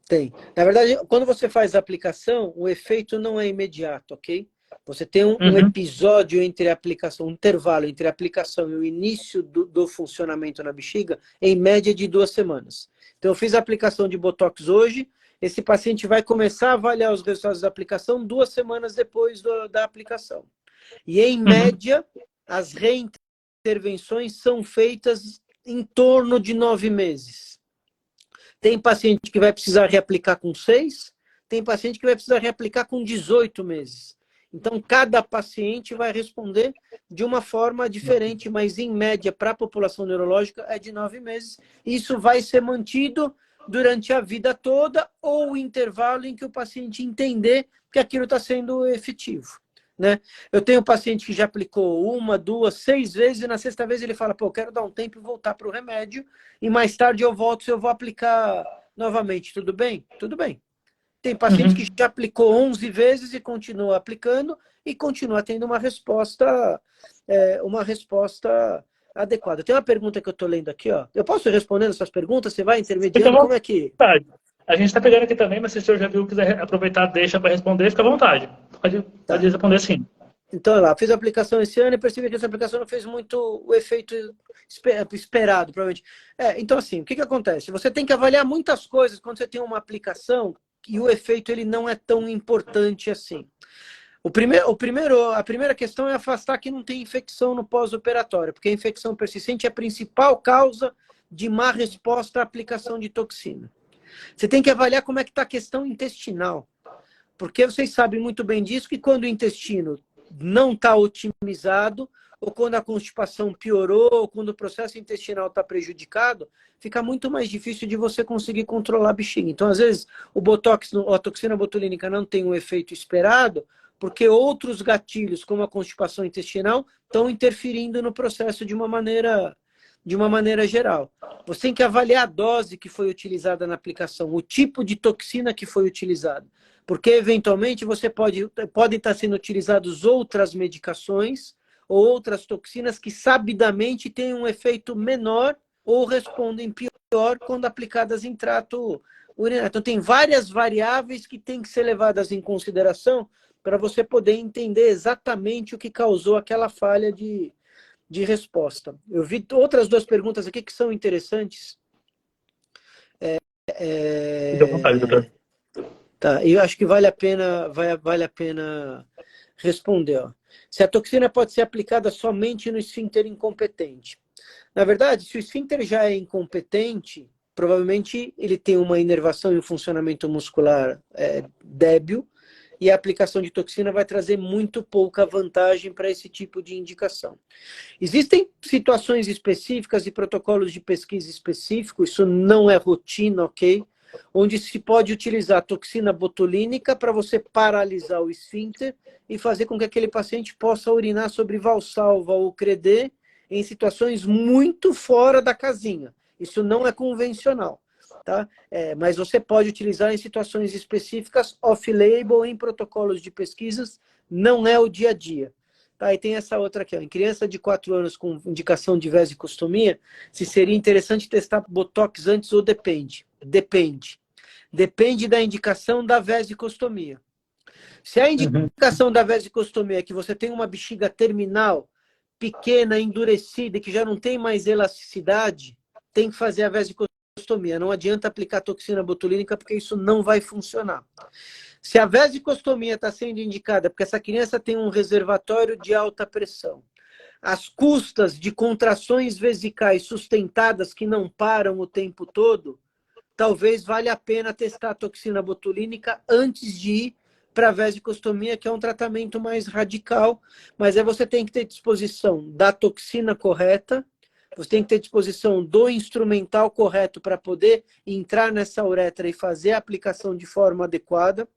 Tem. Na verdade, quando você faz a aplicação, o efeito não é imediato, ok? Você tem um episódio entre a aplicação, um intervalo entre a aplicação e o início do funcionamento na bexiga, em média de 2 semanas. Então, eu fiz a aplicação de Botox hoje, esse paciente vai começar a avaliar os resultados da aplicação 2 semanas depois da aplicação. E, em média, as reintervenções são feitas em torno de 9 meses. Tem paciente que vai precisar reaplicar com 6, tem paciente que vai precisar reaplicar com 18 meses. Então, cada paciente vai responder de uma forma diferente, mas em média, para a população neurológica, é de 9 meses. Isso vai ser mantido durante a vida toda ou o intervalo em que o paciente entender que aquilo está sendo efetivo. Né? Eu tenho um paciente que já aplicou 1, 2, 6 vezes e na 6ª vez ele fala, pô, eu quero dar um tempo e voltar para o remédio e mais tarde eu volto se eu vou aplicar novamente. Tudo bem? Tudo bem. Tem paciente que já aplicou 11 vezes e continua aplicando e continua tendo uma resposta adequada. Tem uma pergunta que eu estou lendo aqui, ó. Eu posso ir respondendo essas perguntas? Você vai intermediando? Como é que... A gente está pegando aqui também, mas se o senhor já viu, quiser aproveitar, deixa para responder, fica à vontade. Pode responder sim. Então, lá, fiz a aplicação esse ano e percebi que essa aplicação não fez muito o efeito esperado, provavelmente. Então, assim, o que acontece? Você tem que avaliar muitas coisas quando você tem uma aplicação e o efeito ele não é tão importante assim. A primeira questão é afastar que não tem infecção no pós-operatório, porque a infecção persistente é a principal causa de má resposta à aplicação de toxina. Você tem que avaliar como é que está a questão intestinal, porque vocês sabem muito bem disso, que quando o intestino não está otimizado, ou quando a constipação piorou, ou quando o processo intestinal está prejudicado, fica muito mais difícil de você conseguir controlar a bexiga. Então, às vezes, o botox, a toxina botulínica não tem o efeito esperado, porque outros gatilhos, como a constipação intestinal, estão interferindo no processo de uma maneira geral. Você tem que avaliar a dose que foi utilizada na aplicação, o tipo de toxina que foi utilizada. Porque, eventualmente, podem estar sendo utilizadas outras medicações ou outras toxinas que sabidamente têm um efeito menor ou respondem pior quando aplicadas em trato urinário. Então, tem várias variáveis que têm que ser levadas em consideração para você poder entender exatamente o que causou aquela falha de resposta. Eu vi outras 2 perguntas aqui que são interessantes. Fique à vontade, doutor. Tá, eu acho que vale a pena responder. Ó. Se a toxina pode ser aplicada somente no esfíncter incompetente. Na verdade, se o esfíncter já é incompetente, provavelmente ele tem uma inervação e um funcionamento muscular débil, e a aplicação de toxina vai trazer muito pouca vantagem para esse tipo de indicação. Existem situações específicas e protocolos de pesquisa específicos, isso não é rotina, ok? Onde se pode utilizar toxina botulínica para você paralisar o esfíncter e fazer com que aquele paciente possa urinar sobre Valsalva ou Credé em situações muito fora da casinha. Isso não é convencional. Tá? Mas você pode utilizar em situações específicas, off-label, em protocolos de pesquisas, não é o dia a dia. Tá? E tem essa outra aqui, ó. Em criança de 4 anos com indicação de vesicostomia, se seria interessante testar Botox antes ou depende? Depende. Depende da indicação da vesicostomia. Se a indicação da vesicostomia é que você tem uma bexiga terminal, pequena, endurecida, que já não tem mais elasticidade, tem que fazer a vesicostomia. Não adianta aplicar toxina botulínica porque isso não vai funcionar. Se a vesicostomia está sendo indicada porque essa criança tem um reservatório de alta pressão, às custas de contrações vesicais sustentadas que não param o tempo todo, talvez valha a pena testar a toxina botulínica antes de ir para a vesicostomia, que é um tratamento mais radical, mas você tem que ter disposição da toxina correta, você tem que ter disposição do instrumental correto para poder entrar nessa uretra e fazer a aplicação de forma adequada,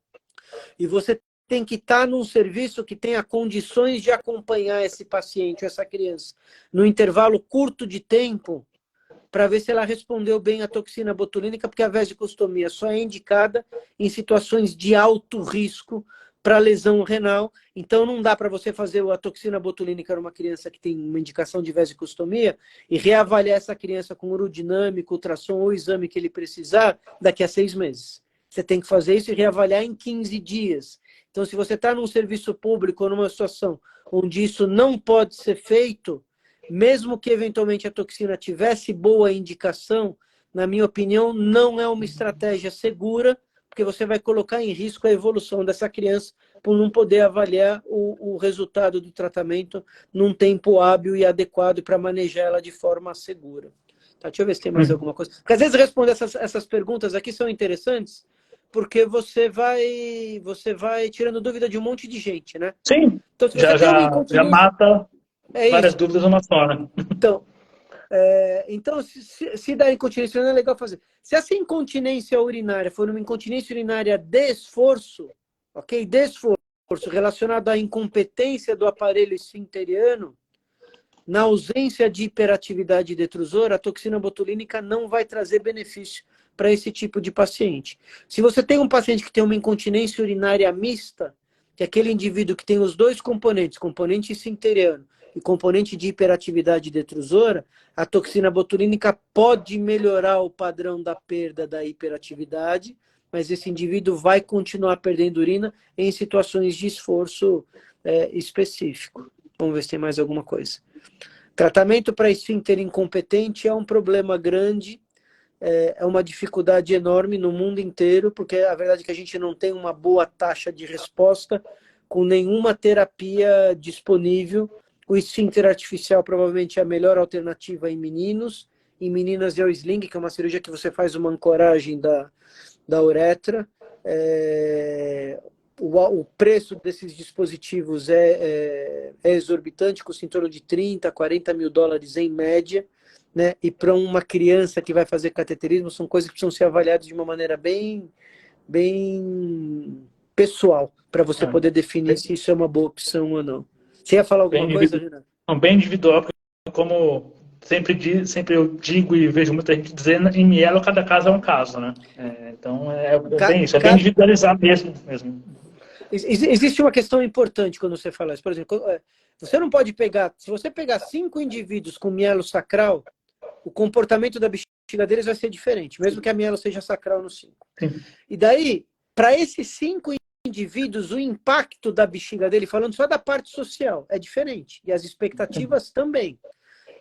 e você tem que estar num serviço que tenha condições de acompanhar esse paciente, essa criança, no intervalo curto de tempo, para ver se ela respondeu bem à toxina botulínica, porque a vesicostomia só é indicada em situações de alto risco para lesão renal. Então, não dá para você fazer a toxina botulínica numa criança que tem uma indicação de vesicostomia e reavaliar essa criança com urodinâmico, ultrassom ou exame que ele precisar daqui a 6 meses. Você tem que fazer isso e reavaliar em 15 dias. Então, se você está num serviço público ou numa situação onde isso não pode ser feito, mesmo que eventualmente a toxina tivesse boa indicação, na minha opinião, não é uma estratégia segura, porque você vai colocar em risco a evolução dessa criança por não poder avaliar o resultado do tratamento num tempo hábil e adequado para manejar ela de forma segura. Tá, deixa eu ver se tem mais alguma coisa. Porque às vezes responder essas perguntas aqui são interessantes, porque você vai tirando dúvida de um monte de gente, né? Sim, Então, se você já, tem uma já, já incontinência... mata É várias isso. dúvidas numa só, né? Então, se der incontinência urinária, é legal fazer. Se essa incontinência urinária for uma incontinência urinária de esforço, ok? De esforço, relacionado à incompetência do aparelho esfinteriano, na ausência de hiperatividade detrusora, a toxina botulínica não vai trazer benefício para esse tipo de paciente. Se você tem um paciente que tem uma incontinência urinária mista, que é aquele indivíduo que tem os dois componentes, componente esfinteriano e componente de hiperatividade detrusora, a toxina botulínica pode melhorar o padrão da perda da hiperatividade, mas esse indivíduo vai continuar perdendo urina em situações de esforço específico. Vamos ver se tem mais alguma coisa. Tratamento para esfíncter incompetente é um problema grande, é uma dificuldade enorme no mundo inteiro, porque a verdade é que a gente não tem uma boa taxa de resposta com nenhuma terapia disponível. O esfíncter artificial provavelmente é a melhor alternativa em meninos. Em meninas é o sling, que é uma cirurgia que você faz uma ancoragem da uretra. O preço desses dispositivos é exorbitante, custa em torno de 30, 40 mil dólares em média, né? E para uma criança que vai fazer cateterismo, são coisas que precisam ser avaliadas de uma maneira bem pessoal, para você poder definir se isso é uma boa opção ou não. Você ia falar alguma coisa, Renato? Bem individual, como sempre eu digo e vejo muita gente dizendo, em mielo cada caso é um caso, né? Então é bem isso, é bem individualizar mesmo. Existe uma questão importante quando você fala isso. Por exemplo, você não pode pegar... Se você pegar 5 indivíduos com mielo sacral, o comportamento da bexiga deles vai ser diferente, mesmo que a mielo seja sacral nos 5. E daí, para esses 5 indivíduos, o impacto da bexiga dele, falando só da parte social, é diferente. E as expectativas também.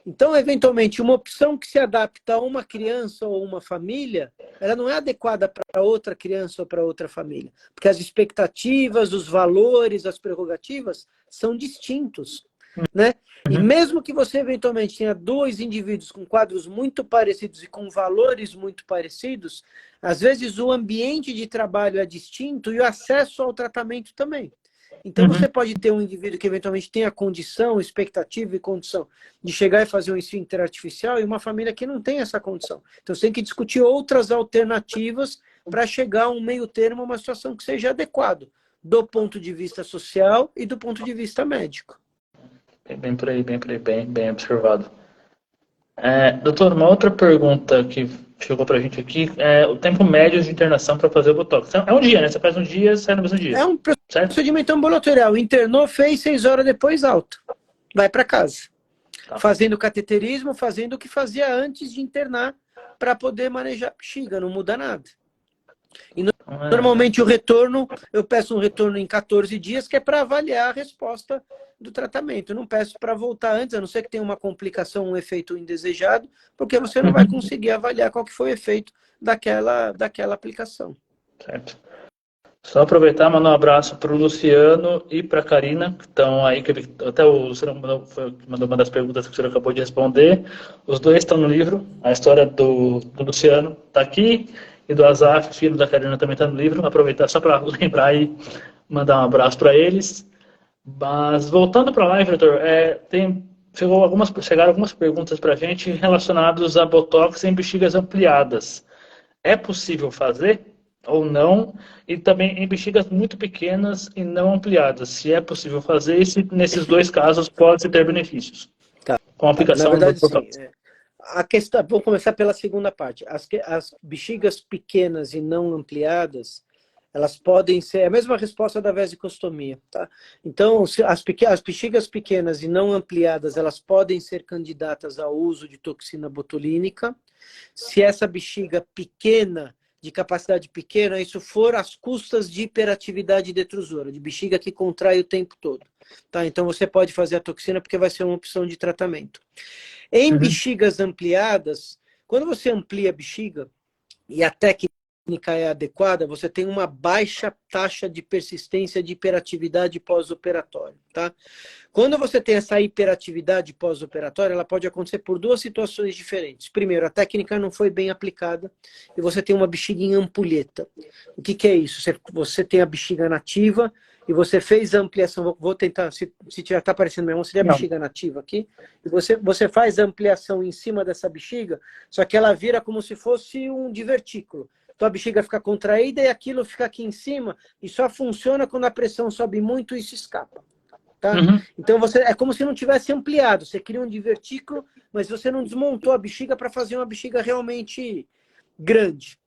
Então, eventualmente, uma opção que se adapta a uma criança ou uma família, ela não é adequada para outra criança ou para outra família. Porque as expectativas, os valores, as prerrogativas são distintos, né? E mesmo que você, eventualmente, tenha 2 indivíduos com quadros muito parecidos e com valores muito parecidos, às vezes o ambiente de trabalho é distinto e o acesso ao tratamento também. Então, você pode ter um indivíduo que eventualmente tem a condição, expectativa e condição de chegar e fazer um esfíncter artificial e uma família que não tem essa condição. Então, você tem que discutir outras alternativas para chegar a um meio termo, uma situação que seja adequado do ponto de vista social e do ponto de vista médico. Bem por aí, bem observado. Doutor, uma outra pergunta que chegou pra gente aqui é o tempo médio de internação para fazer o Botox. É um dia, né? Você faz um dia, sai no mesmo dia. É um certo? procedimento ambulatorial. Internou, fez, 6 horas depois, alta. Vai para casa. Tá. Fazendo cateterismo, fazendo o que fazia antes de internar para poder manejar a bexiga. Não muda nada. E normalmente o retorno, eu peço um retorno em 14 dias, que é para avaliar a resposta do tratamento. Eu não peço para voltar antes, a não ser que tenha uma complicação, um efeito indesejado, porque você não vai conseguir avaliar qual que foi o efeito daquela aplicação. Certo. Só aproveitar e mandar um abraço para o Luciano e para a Karina, que estão aí, até o Luciano mandou uma das perguntas que o senhor acabou de responder. Os dois estão no livro, a história do Luciano está aqui, e do Azaf, filho da Karina, também está no livro. Aproveitar só para lembrar e mandar um abraço para eles. Mas voltando para a live, doutor, chegaram algumas perguntas para a gente relacionadas a Botox em bexigas ampliadas. É possível fazer ou não? E também em bexigas muito pequenas e não ampliadas. Se é possível fazer, e se nesses dois casos pode ter benefícios Tá. com a Na aplicação do verdade, sim. Botox. A questão, vamos começar pela segunda parte. As bexigas pequenas e não ampliadas, elas podem ser a mesma resposta da vesicostomia, tá? Então, as bexigas pequenas e não ampliadas, elas podem ser candidatas ao uso de toxina botulínica. Se essa bexiga pequena, de capacidade pequena, isso for às custas de hiperatividade detrusora, de bexiga que contrai o tempo todo, tá? Então, você pode fazer a toxina porque vai ser uma opção de tratamento. Em bexigas ampliadas, quando você amplia a bexiga e a técnica é adequada, você tem uma baixa taxa de persistência de hiperatividade pós-operatória, tá? Quando você tem essa hiperatividade pós-operatória, ela pode acontecer por duas situações diferentes. Primeiro, a técnica não foi bem aplicada e você tem uma bexiga em ampulheta. O que é isso? Você tem a bexiga nativa e você fez a ampliação. Vou tentar, se já está aparecendo mesmo, seria a bexiga nativa aqui. E você faz a ampliação em cima dessa bexiga, só que ela vira como se fosse um divertículo. Então a bexiga fica contraída e aquilo fica aqui em cima e só funciona quando a pressão sobe muito e isso escapa. Tá? Então é como se não tivesse ampliado. Você cria um divertículo, mas você não desmontou a bexiga para fazer uma bexiga realmente grande.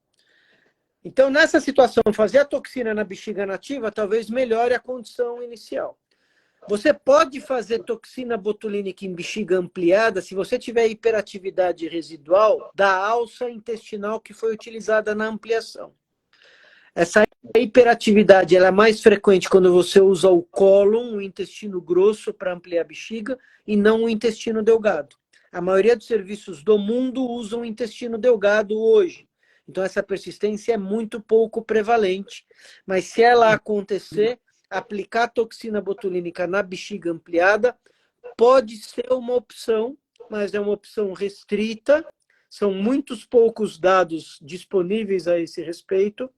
Então, nessa situação, fazer a toxina na bexiga nativa talvez melhore a condição inicial. Você pode fazer toxina botulínica em bexiga ampliada se você tiver hiperatividade residual da alça intestinal que foi utilizada na ampliação. Essa hiperatividade ela é mais frequente quando você usa o cólon, o intestino grosso, para ampliar a bexiga, e não o intestino delgado. A maioria dos serviços do mundo usam o intestino delgado hoje. Então, essa persistência é muito pouco prevalente. Mas se ela acontecer, aplicar toxina botulínica na bexiga ampliada pode ser uma opção, mas é uma opção restrita. São muitos poucos dados disponíveis a esse respeito,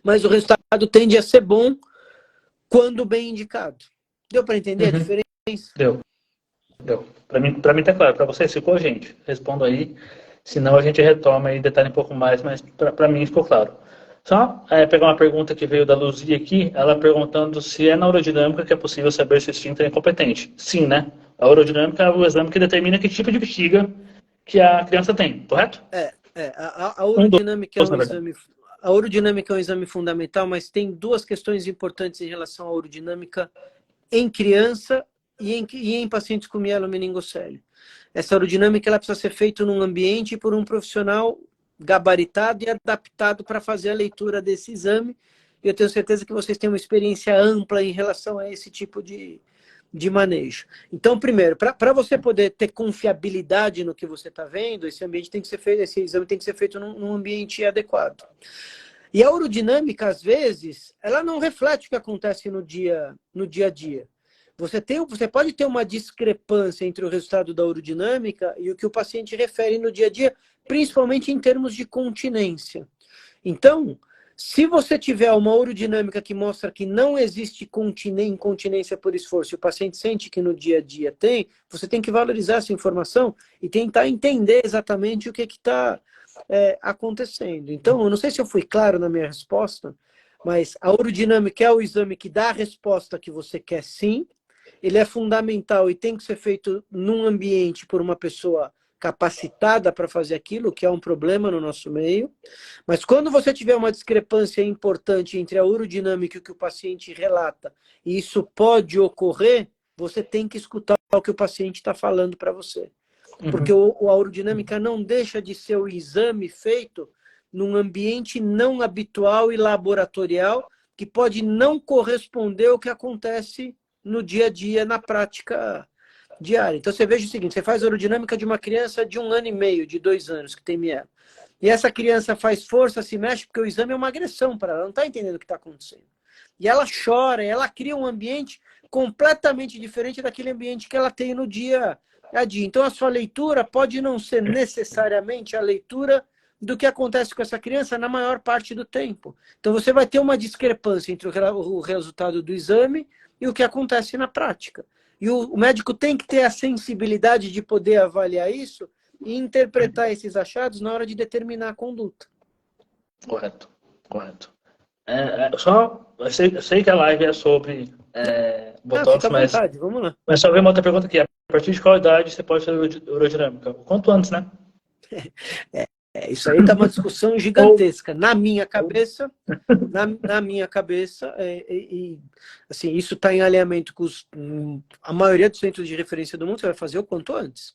mas o resultado tende a ser bom quando bem indicado. Deu para entender a diferença? Deu. Para mim tá claro. Para vocês ficou, gente? Respondo aí. Senão a gente retoma e detalha um pouco mais, mas para mim ficou claro. Só pegar uma pergunta que veio da Luzia aqui, ela perguntando se é na urodinâmica que é possível saber se o esfíncter é incompetente. Sim, né? A urodinâmica é o exame que determina que tipo de bexiga que a criança tem, correto? A urodinâmica é um exame. A urodinâmica é um exame fundamental, mas tem duas questões importantes em relação à urodinâmica em criança e em pacientes com mielomeningocele. Essa urodinâmica ela precisa ser feita num ambiente por um profissional gabaritado e adaptado para fazer a leitura desse exame. E eu tenho certeza que vocês têm uma experiência ampla em relação a esse tipo de manejo. Então, primeiro, para você poder ter confiabilidade no que você está vendo, esse ambiente tem que ser feito, esse exame tem que ser feito num ambiente adequado. E a urodinâmica, às vezes, ela não reflete o que acontece no dia a dia. Você pode ter uma discrepância entre o resultado da urodinâmica e o que o paciente refere no dia a dia, principalmente em termos de continência. Então, se você tiver uma urodinâmica que mostra que não existe incontinência por esforço e o paciente sente que no dia a dia tem, você tem que valorizar essa informação e tentar entender exatamente o que está acontecendo. Então, eu não sei se eu fui claro na minha resposta, mas a urodinâmica é o exame que dá a resposta que você quer sim. Ele é fundamental e tem que ser feito num ambiente por uma pessoa capacitada para fazer aquilo, que é um problema no nosso meio. Mas quando você tiver uma discrepância importante entre a urodinâmica e o que o paciente relata, e isso pode ocorrer, você tem que escutar o que o paciente está falando para você. Porque a urodinâmica não deixa de ser o exame feito num ambiente não habitual e laboratorial, que pode não corresponder ao que acontece no dia a dia, na prática diária. Então, você veja o seguinte, você faz a urodinâmica de uma criança de 1 ano e meio, de 2 anos, que tem mielo. E essa criança faz força, se mexe, porque o exame é uma agressão para ela, ela não está entendendo o que está acontecendo. E ela chora, ela cria um ambiente completamente diferente daquele ambiente que ela tem no dia a dia. Então, a sua leitura pode não ser necessariamente a leitura do que acontece com essa criança na maior parte do tempo. Então, você vai ter uma discrepância entre o resultado do exame e o que acontece na prática. E o médico tem que ter a sensibilidade de poder avaliar isso e interpretar esses achados na hora de determinar a conduta. Correto, correto. Eu sei que a live é sobre Botox, Fica à vontade, vamos lá. mas só veio uma outra pergunta aqui. A partir de qual idade você pode fazer urodinâmica? O quanto antes, né? Isso aí está uma discussão gigantesca. Na minha cabeça, assim, isso está em alinhamento com a maioria dos centros de referência do mundo, você vai fazer o quanto antes.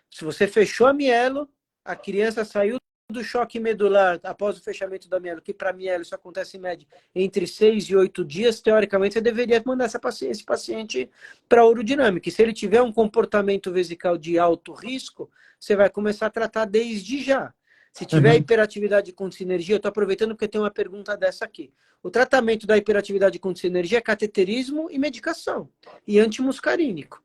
Se você fechou a mielo, a criança saiu do choque medular após o fechamento da mielo, que para mielo isso acontece em média entre 6 e 8 dias, teoricamente você deveria mandar esse paciente para a urodinâmica. E se ele tiver um comportamento vesical de alto risco, você vai começar a tratar desde já. Se tiver hiperatividade com sinergia, eu estou aproveitando porque tem uma pergunta dessa aqui. O tratamento da hiperatividade com sinergia é cateterismo e medicação, e antimuscarínico.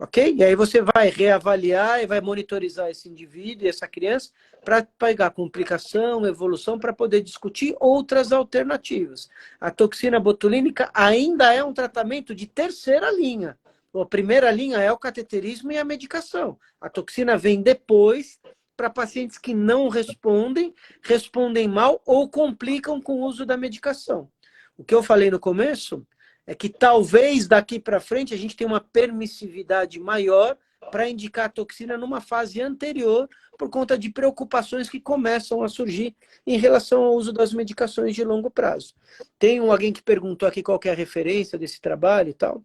Ok? E aí você vai reavaliar e vai monitorizar esse indivíduo e essa criança para pegar complicação, evolução, para poder discutir outras alternativas. A toxina botulínica ainda é um tratamento de terceira linha. A primeira linha é o cateterismo e a medicação. A toxina vem depois para pacientes que não respondem, respondem mal ou complicam com o uso da medicação. O que eu falei no começo é que talvez daqui para frente a gente tenha uma permissividade maior para indicar a toxina numa fase anterior, por conta de preocupações que começam a surgir em relação ao uso das medicações de longo prazo. Tem alguém que perguntou aqui qual que é a referência desse trabalho e tal.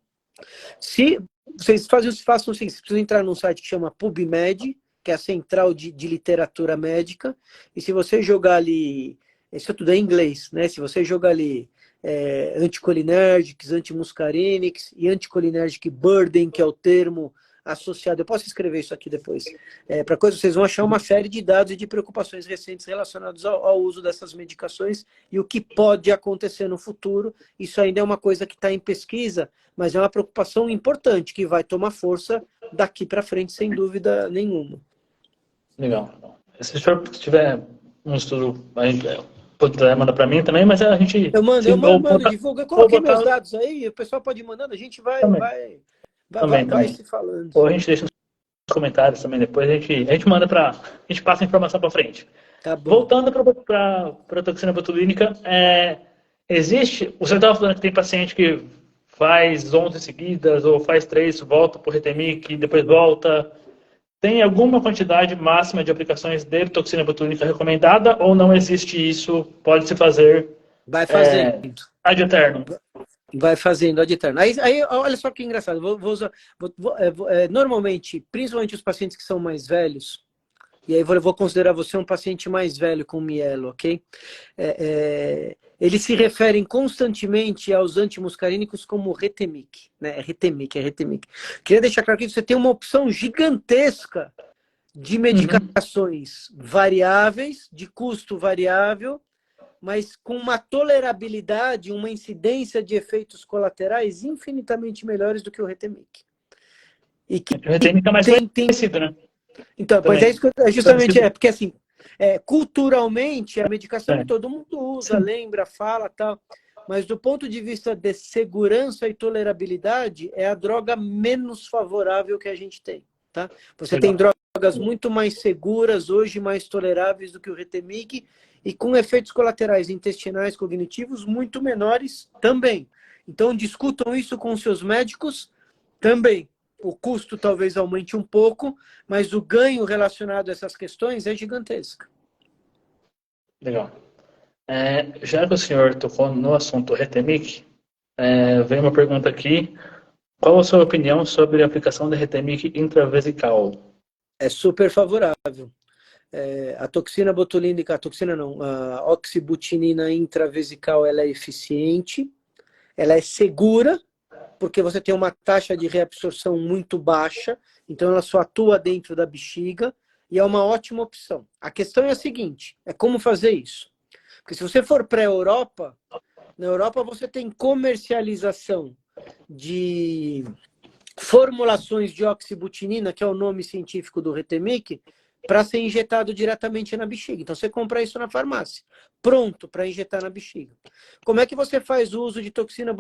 Se vocês façam assim, vocês precisam entrar num site que chama PubMed, que é a central de literatura médica, e se você jogar ali, isso tudo é em inglês, né? Se você jogar ali anticholinergics, antimuscarinics e anticholinergic burden, que é o termo associado, eu posso escrever isso aqui depois, para coisa, vocês vão achar uma série de dados e de preocupações recentes relacionados ao uso dessas medicações e o que pode acontecer no futuro. Isso ainda é uma coisa que está em pesquisa, mas é uma preocupação importante, que vai tomar força daqui para frente, sem dúvida nenhuma. Legal. Se tiver um estudo, a gente pode mandar para mim também, mas a gente... Eu mando, divulga. Eu coloquei meus dados aí, o pessoal pode ir mandando, a gente vai se falando. Ou a gente deixa nos comentários também depois, a gente manda a gente passa a informação para frente. Tá bom. Voltando para a toxina botulínica, existe, você estava falando que tem paciente que faz 11 seguidas, ou faz 3, volta por Retemic, depois volta. Tem alguma quantidade máxima de aplicações de toxina botulínica recomendada, ou não existe isso? Pode-se fazer... Vai fazendo. Ad eterno. Vai fazendo ad eterno. Aí olha só que engraçado. Normalmente, principalmente os pacientes que são mais velhos, e aí eu vou considerar você um paciente mais velho com mielo, ok? Eles se referem constantemente aos antimuscarínicos como Retemic, né? Retemic. Queria deixar claro que você tem uma opção gigantesca de medicações variáveis, de custo variável, mas com uma tolerabilidade, uma incidência de efeitos colaterais infinitamente melhores do que o Retemic. E que o Retemic é mais conhecido, né? Então, pois é isso que justamente porque assim, culturalmente a medicação que todo mundo usa, lembra, fala, tal, mas do ponto de vista de segurança e tolerabilidade, é a droga menos favorável que a gente tem, tá? Você tem drogas muito mais seguras hoje, mais toleráveis do que o Retemic, e com efeitos colaterais intestinais cognitivos muito menores também. Então, discutam isso com seus médicos também. O custo talvez aumente um pouco, mas o ganho relacionado a essas questões é gigantesco. Legal. Já que o senhor tocou no assunto Retemic, vem uma pergunta aqui. Qual a sua opinião sobre a aplicação da Retemic intravesical? É super favorável. A toxina botulínica, a oxibutinina intravesical, ela é eficiente, ela é segura, porque você tem uma taxa de reabsorção muito baixa, então ela só atua dentro da bexiga, e é uma ótima opção. A questão é a seguinte, é como fazer isso. Porque se você for para a Europa, na Europa você tem comercialização de formulações de oxibutinina, que é o nome científico do Retemic, para ser injetado diretamente na bexiga. Então você compra isso na farmácia, pronto para injetar na bexiga. Como é que você faz o uso de toxina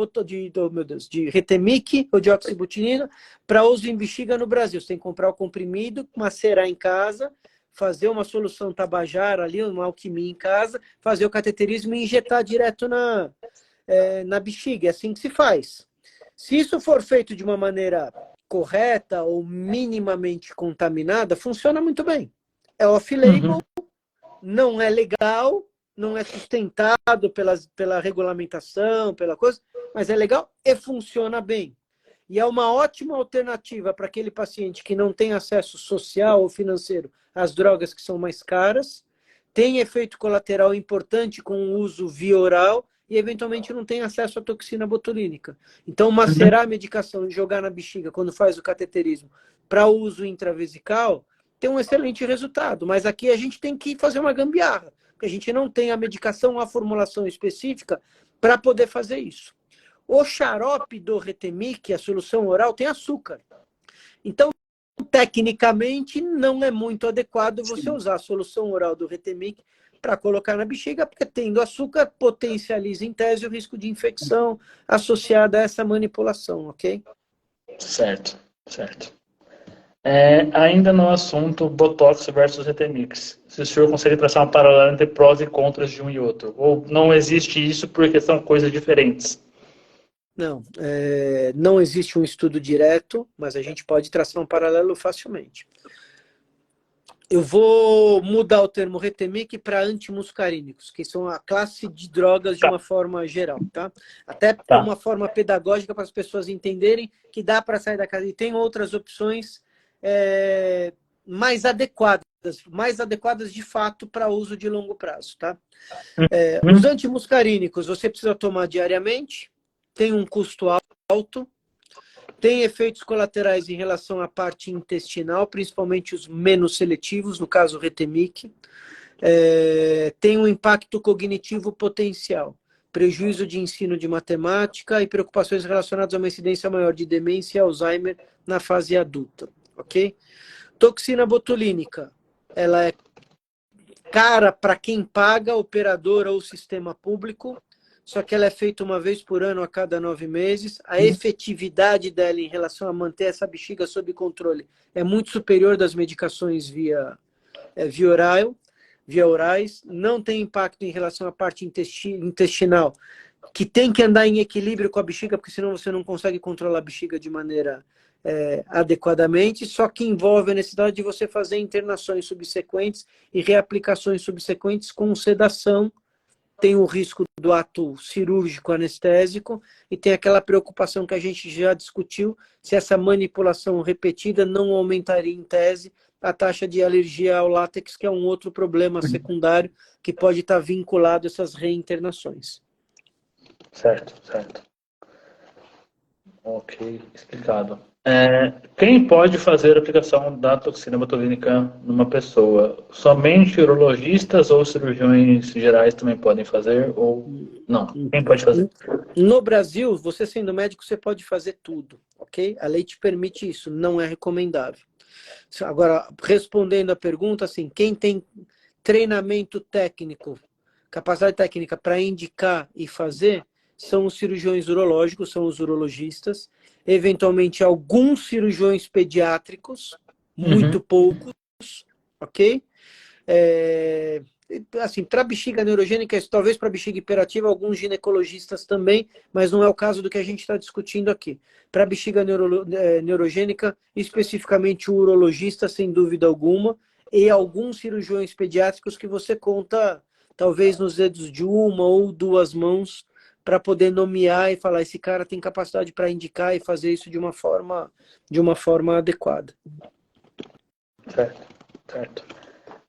de Retemic ou de oxibutinina para uso em bexiga no Brasil? Você tem que comprar o comprimido, macerar em casa, fazer uma solução tabajara ali, uma alquimia em casa, fazer o cateterismo e injetar direto na bexiga. É assim que se faz. Se isso for feito de uma maneira correta ou minimamente contaminada, funciona muito bem. É off-label, não é legal, não é sustentado pela regulamentação, pela coisa, mas é legal e funciona bem. E é uma ótima alternativa para aquele paciente que não tem acesso social ou financeiro às drogas que são mais caras, tem efeito colateral importante com o uso via oral e, eventualmente, não tem acesso à toxina botulínica. Então, macerar a medicação e jogar na bexiga quando faz o cateterismo para uso intravesical tem um excelente resultado. Mas aqui a gente tem que fazer uma gambiarra, porque a gente não tem a medicação, a formulação específica para poder fazer isso. O xarope do Retemic, a solução oral, tem açúcar. Então, tecnicamente, não é muito adequado você usar a solução oral do Retemic para colocar na bexiga, porque tendo açúcar, potencializa em tese o risco de infecção associada a essa manipulação, ok? Certo, certo. Ainda no assunto Botox versus Retemix, se o senhor consegue traçar um paralelo entre prós e contras de um e outro, ou não existe isso porque são coisas diferentes? Não, não existe um estudo direto, mas a gente pode traçar um paralelo facilmente. Eu vou mudar o termo Retemic para antimuscarínicos, que são a classe de drogas de uma forma geral, tá? Até por uma forma pedagógica para as pessoas entenderem que dá para sair da casa. E tem outras opções mais adequadas de fato para uso de longo prazo, tá? Os antimuscarínicos você precisa tomar diariamente, tem um custo alto, tem efeitos colaterais em relação à parte intestinal, principalmente os menos seletivos, no caso o Retemic. Tem um impacto cognitivo potencial, prejuízo de ensino de matemática e preocupações relacionadas a uma incidência maior de demência e Alzheimer na fase adulta, ok? Toxina botulínica, ela é cara para quem paga, operadora ou sistema público, só que ela é feita uma vez por ano a cada 9 meses. A efetividade dela em relação a manter essa bexiga sob controle é muito superior das medicações via orais. Não tem impacto em relação à parte intestinal, que tem que andar em equilíbrio com a bexiga, porque senão você não consegue controlar a bexiga de maneira adequadamente, só que envolve a necessidade de você fazer internações subsequentes e reaplicações subsequentes com sedação. Tem o risco do ato cirúrgico anestésico e tem aquela preocupação que a gente já discutiu, se essa manipulação repetida não aumentaria em tese a taxa de alergia ao látex, que é um outro problema secundário que pode estar vinculado a essas reinternações. Certo, certo. Ok, explicado. Quem pode fazer a aplicação da toxina botulínica numa pessoa? Somente urologistas ou cirurgiões gerais também podem fazer? Ou não? Quem pode fazer? No Brasil, você sendo médico, você pode fazer tudo, ok? A lei te permite isso, não é recomendável. Agora, respondendo a pergunta, assim, quem tem treinamento técnico, capacidade técnica para indicar e fazer, são os cirurgiões urológicos, são os urologistas, eventualmente alguns cirurgiões pediátricos, muito poucos, ok? Assim, para bexiga neurogênica, talvez para bexiga hiperativa, alguns ginecologistas também, mas não é o caso do que a gente está discutindo aqui. Para bexiga neurogênica, especificamente o urologista, sem dúvida alguma, e alguns cirurgiões pediátricos que você conta, talvez nos dedos de uma ou duas mãos, para poder nomear e falar, esse cara tem capacidade para indicar e fazer isso de uma forma adequada. Certo, certo.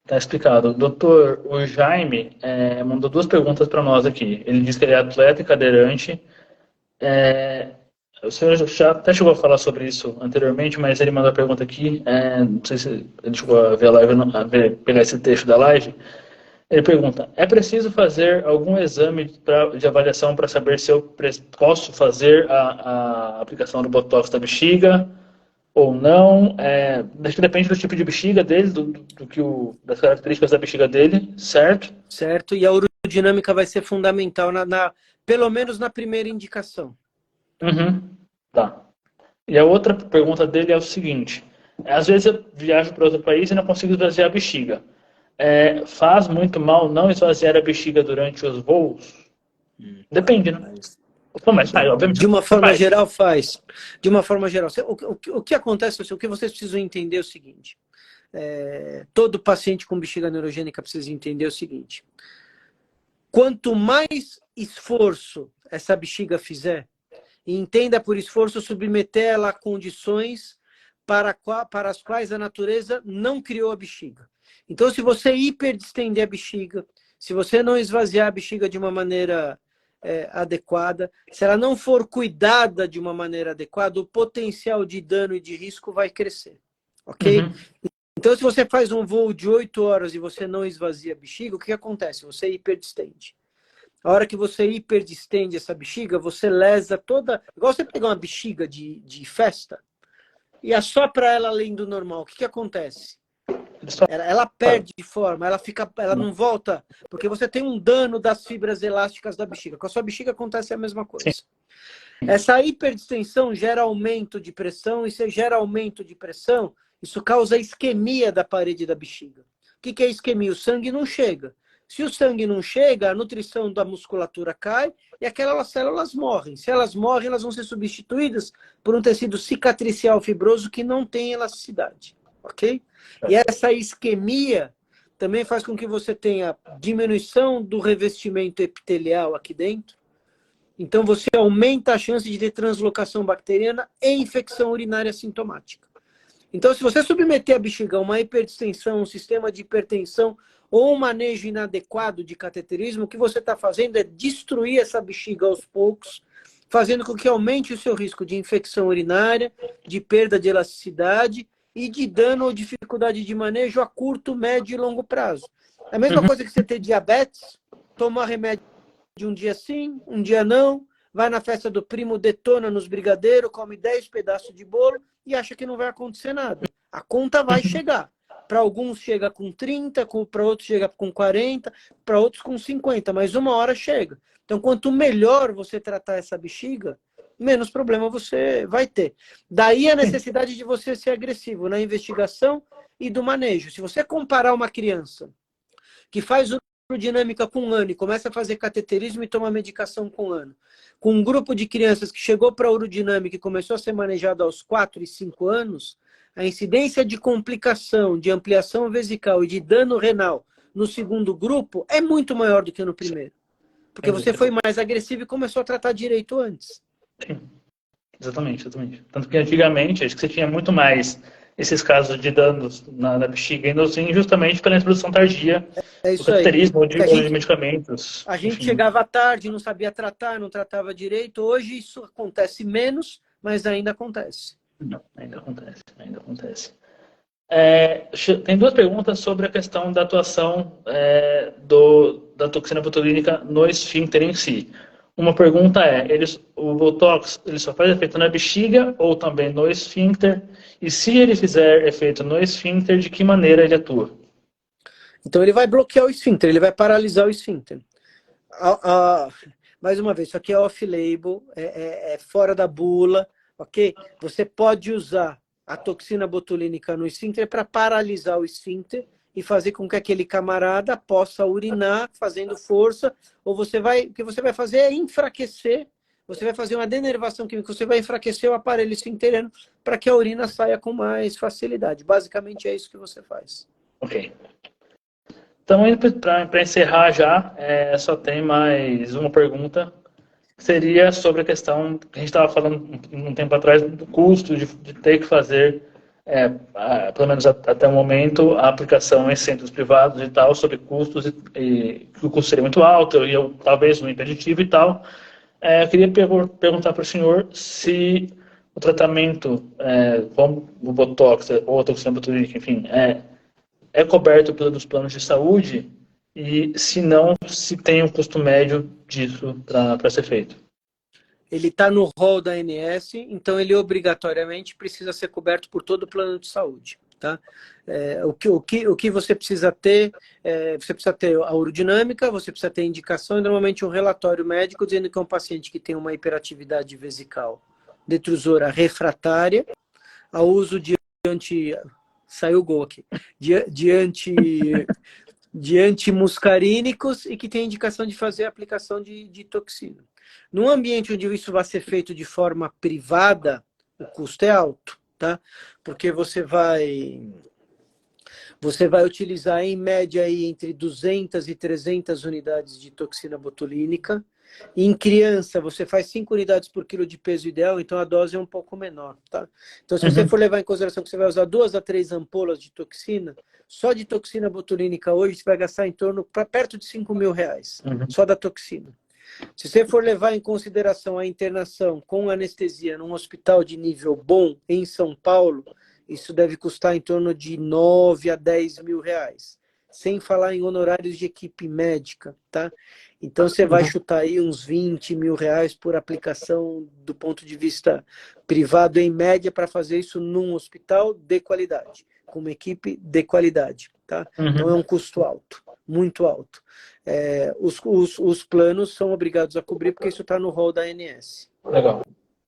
Está explicado. Doutor, o Jaime mandou 2 perguntas para nós aqui. Ele diz que ele é atleta e cadeirante. o senhor já até chegou a falar sobre isso anteriormente, mas ele mandou a pergunta aqui, não sei se ele chegou a ver a live, pegar esse texto da live. Ele pergunta, é preciso fazer algum exame de avaliação para saber se eu posso fazer a aplicação do Botox da bexiga ou não? Acho que depende do tipo de bexiga dele, das características da bexiga dele, certo? Certo, e a urodinâmica vai ser fundamental, pelo menos na primeira indicação. Uhum. Tá. E a outra pergunta dele é o seguinte, às vezes eu viajo para outro país e não consigo esvaziar a bexiga. Faz muito mal não esvaziar a bexiga durante os voos? Depende, né? Mas faz, obviamente. De uma forma geral, faz. De uma forma geral. O que acontece, o que vocês precisam entender é o seguinte. Todo paciente com bexiga neurogênica precisa entender o seguinte. Quanto mais esforço essa bexiga fizer, e entenda por esforço submeter ela a condições para as quais a natureza não criou a bexiga. Então, se você hiperdistender a bexiga, se você não esvaziar a bexiga de uma maneira adequada, se ela não for cuidada de uma maneira adequada, o potencial de dano e de risco vai crescer. Ok? Uhum. Então, se você faz um voo de 8 horas e você não esvazia a bexiga, o que acontece? Você hiperdistende. A hora que você hiperdistende essa bexiga, você lesa toda... Igual você pegar uma bexiga de festa e assopra ela além do normal. O que acontece? Ela perde forma, ela não volta, porque você tem um dano das fibras elásticas da bexiga. Com a sua bexiga acontece a mesma coisa. Sim. Essa hiperdistensão gera aumento de pressão, e se gera aumento de pressão, isso causa isquemia da parede da bexiga. O que é isquemia? O sangue não chega. Se o sangue não chega, a nutrição da musculatura cai e aquelas células morrem. Se elas morrem, elas vão ser substituídas por um tecido cicatricial fibroso que não tem elasticidade. Ok? E essa isquemia também faz com que você tenha diminuição do revestimento epitelial aqui dentro. Então você aumenta a chance de ter translocação bacteriana e infecção urinária sintomática. Então, se você submeter a bexiga a uma hiperdistensão, um sistema de hipertensão ou um manejo inadequado de cateterismo, o que você está fazendo é destruir essa bexiga aos poucos, fazendo com que aumente o seu risco de infecção urinária, de perda de elasticidade e de dano ou dificuldade de manejo a curto, médio e longo prazo. A mesma coisa que você ter diabetes, tomar remédio de um dia sim, um dia não, vai na festa do primo, detona nos brigadeiros, come 10 pedaços de bolo e acha que não vai acontecer nada. A conta vai chegar. Para alguns chega com 30, para outros chega com 40, para outros com 50, mas uma hora chega. Então, quanto melhor você tratar essa bexiga, menos problema você vai ter. Daí a necessidade de você ser agressivo na investigação e do manejo. Se você comparar uma criança que faz urodinâmica com 1 ano e começa a fazer cateterismo e toma medicação com 1 ano, com um grupo de crianças que chegou para a urodinâmica e começou a ser manejado aos 4 e 5 anos, a incidência de complicação, de ampliação vesical e de dano renal no segundo grupo é muito maior do que no primeiro. Porque você foi mais agressivo e começou a tratar direito antes. Sim, exatamente. Tanto que antigamente, acho que você tinha muito mais esses casos de danos na bexiga, indo assim, justamente pela introdução tardia do cateterismo ou de medicamentos. A gente chegava tarde, não sabia tratar, não tratava direito. Hoje isso acontece menos, mas ainda acontece. Não, ainda acontece. Tem 2 perguntas sobre a questão da atuação da toxina botulínica no esfíncter em si. Uma pergunta o Botox ele só faz efeito na bexiga ou também no esfíncter? E se ele fizer efeito no esfíncter, de que maneira ele atua? Então ele vai bloquear o esfíncter, ele vai paralisar o esfíncter. Mais uma vez, isso aqui é off-label, é fora da bula, ok? Você pode usar a toxina botulínica no esfíncter para paralisar o esfíncter e fazer com que aquele camarada possa urinar fazendo força, ou o que você vai fazer é enfraquecer, você vai fazer uma denervação química, você vai enfraquecer o aparelho esfincteriano para que a urina saia com mais facilidade. Basicamente é isso que você faz. Ok. Então, para encerrar já, só tem mais uma pergunta, que seria sobre a questão que a gente estava falando um tempo atrás, do custo de ter que fazer, pelo menos até o momento, a aplicação em centros privados e tal, sobre custos, e que o custo seria muito alto, e talvez um impeditivo e tal. Eu queria perguntar para o senhor se o tratamento, como o Botox ou a toxina botulínica, enfim, é coberto pelos planos de saúde e, se não, se tem um custo médio disso para ser feito. Ele está no rol da ANS, então ele obrigatoriamente precisa ser coberto por todo o plano de saúde. Tá? O que você precisa ter? Você precisa ter a urodinâmica, você precisa ter indicação e normalmente um relatório médico dizendo que é um paciente que tem uma hiperatividade vesical detrusora refratária ao uso de saiu o gol aqui, de antimuscarínicos e que tem indicação de fazer a aplicação de toxina. Num ambiente onde isso vai ser feito de forma privada, o custo é alto, tá? Porque você vai utilizar em média aí entre 200 e 300 unidades de toxina botulínica. Em criança, você faz 5 unidades por quilo de peso ideal, então a dose é um pouco menor, tá? Então, se você for levar em consideração que você vai usar 2 a 3 ampolas de toxina, só de toxina botulínica hoje você vai gastar em torno para perto de R$ 5.000, só da toxina. Se você for levar em consideração a internação com anestesia num hospital de nível bom em São Paulo, isso deve custar em torno de 9 a 10 mil reais. Sem falar em honorários de equipe médica, tá? Então você vai chutar aí uns 20 mil reais por aplicação do ponto de vista privado, em média, para fazer isso num hospital de qualidade, com uma equipe de qualidade, tá? Então é um custo alto, muito alto. Os planos são obrigados a cobrir porque isso está no rol da ANS. Legal.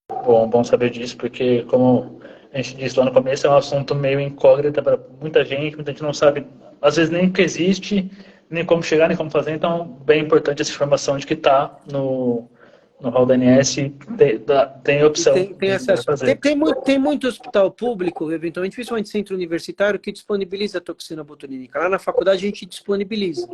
Bom saber disso, porque, como a gente disse lá no começo, é um assunto meio incógnito para muita gente não sabe, às vezes, nem o que existe, nem como chegar, nem como fazer, então, bem importante essa informação de que está no rol da ANS, tem opção tem acesso. de fazer. Tem muito hospital público, eventualmente, principalmente centro universitário, que disponibiliza a toxina botulínica. Lá na faculdade a gente disponibiliza.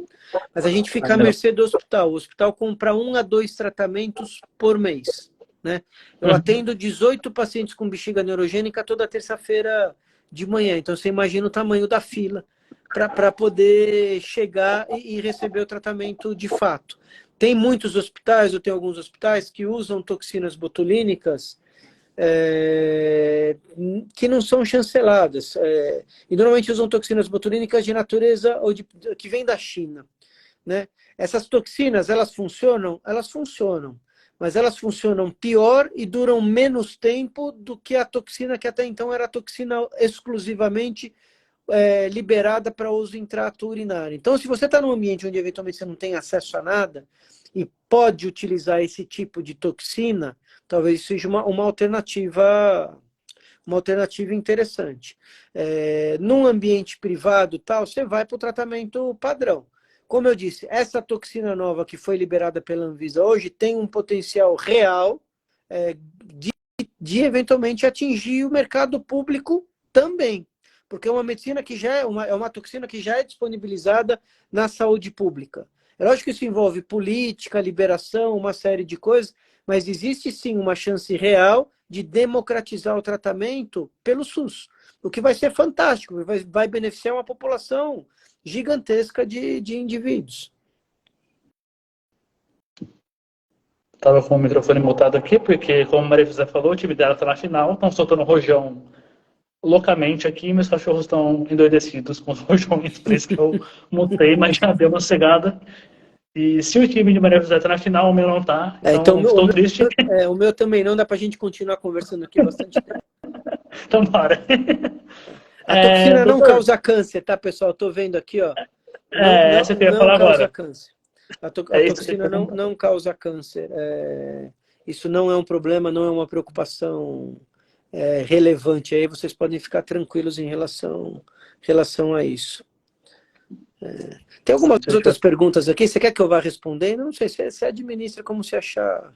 Mas a gente fica à mercê do hospital. O hospital compra 1 a 2 tratamentos por mês. Né? Eu atendo 18 pacientes com bexiga neurogênica toda terça-feira de manhã. Então você imagina o tamanho da fila para poder chegar e receber o tratamento de fato. Tem muitos hospitais, eu tenho alguns hospitais que usam toxinas botulínicas que não são chanceladas. E normalmente usam toxinas botulínicas de natureza que vem da China. Né? Essas toxinas, elas funcionam? Elas funcionam. Mas elas funcionam pior e duram menos tempo do que a toxina, que até então era toxina exclusivamente liberada para uso em trato urinário. Então, se você está num ambiente onde eventualmente você não tem acesso a nada e pode utilizar esse tipo de toxina, talvez seja uma alternativa interessante. Num ambiente privado, tal, você vai para o tratamento padrão. Como eu disse, essa toxina nova que foi liberada pela Anvisa hoje tem um potencial real de eventualmente atingir o mercado público também. Porque é uma medicina que já é uma toxina que já é disponibilizada na saúde pública. É lógico que isso envolve política, liberação, uma série de coisas, mas existe sim uma chance real de democratizar o tratamento pelo SUS. O que vai ser fantástico, vai beneficiar uma população gigantesca de indivíduos. Estava com o microfone mutado aqui, porque, como a Maria José falou, o time dela está na final, estão soltando rojão loucamente aqui, meus cachorros estão endoidecidos com os rojões, por isso que eu mutei, mas já deu uma cegada. E se o time de Maria José está na final, o meu não está, então estou triste. O meu também não, dá para a gente continuar conversando aqui bastante tempo. Então, para. A toxina não causa câncer, tá, pessoal? Estou vendo aqui, ó. Essa que eu ia falar agora. Câncer. A toxina não causa câncer. Isso não é um problema, não é uma preocupação relevante. Aí vocês podem ficar tranquilos em relação a isso. Tem algumas outras perguntas aqui. Você quer que eu vá respondendo? Não sei, você administra como se achar.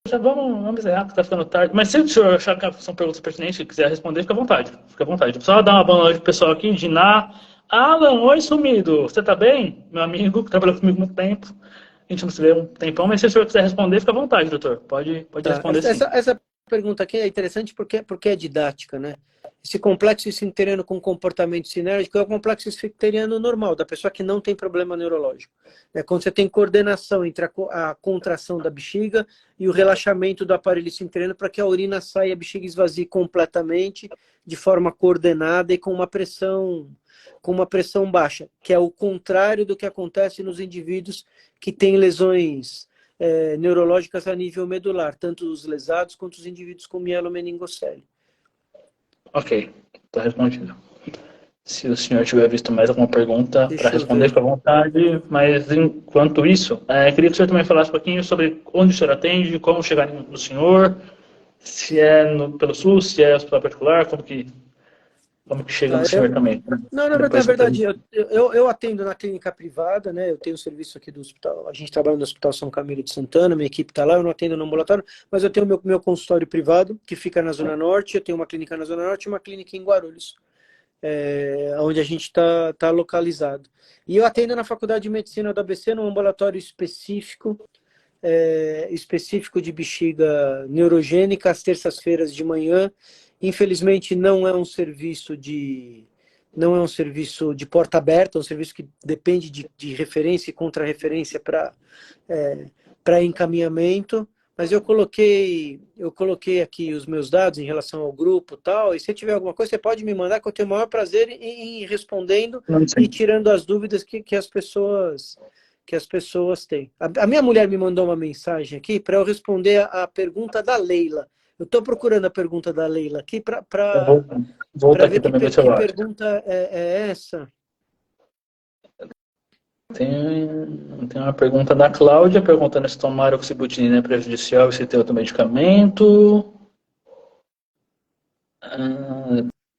Já vamos encerrar, que está ficando tarde. Mas se o senhor achar que são perguntas pertinentes e quiser responder, fica à vontade. Fica à vontade. Só dar uma boa noite pro pessoal aqui. Diná. Alan, oi, sumido. Você tá bem? Meu amigo, que trabalhou comigo há muito tempo. A gente não se vê um tempão, mas se o senhor quiser responder, fica à vontade, doutor. Pode responder sim. Essa pergunta aqui é interessante porque é didática, né? Esse complexo esfincteriano com comportamento sinérgico é o complexo esfincteriano normal, da pessoa que não tem problema neurológico. É quando você tem coordenação entre a contração da bexiga e o relaxamento do aparelho esfincteriano para que a urina saia e a bexiga esvazie completamente, de forma coordenada e com uma pressão baixa, que é o contrário do que acontece nos indivíduos que têm lesões neurológicas a nível medular, tanto os lesados quanto os indivíduos com mielomeningocele. Ok, está respondido. Se o senhor tiver visto mais alguma pergunta para responder, fica à vontade. Mas, enquanto isso, queria que o senhor também falasse um pouquinho sobre onde o senhor atende, como chegar no senhor, se é pelo SUS, se é hospital particular, como que chega no senhor também. Não, na verdade, eu atendo na clínica privada, né? Eu tenho serviço aqui do hospital, a gente trabalha no Hospital São Camilo de Santana, minha equipe está lá, eu não atendo no ambulatório, mas eu tenho meu consultório privado, que fica na Zona Norte, eu tenho uma clínica na Zona Norte e uma clínica em Guarulhos, onde a gente está localizado. E eu atendo na Faculdade de Medicina da ABC, num ambulatório específico de bexiga neurogênica, às terças-feiras de manhã. Infelizmente, não é um serviço de porta aberta, é um serviço que depende de referência e contra-referência para encaminhamento, mas eu coloquei aqui os meus dados em relação ao grupo e tal, e se tiver alguma coisa, você pode me mandar, que eu tenho o maior prazer em respondendo e tirando as dúvidas que as pessoas têm. A minha mulher me mandou uma mensagem aqui para eu responder a pergunta da Leila. Eu estou procurando a pergunta da Leila aqui para ver que pergunta é essa. Tem uma pergunta da Cláudia, perguntando se tomar oxibutinina é prejudicial e se tem outro medicamento.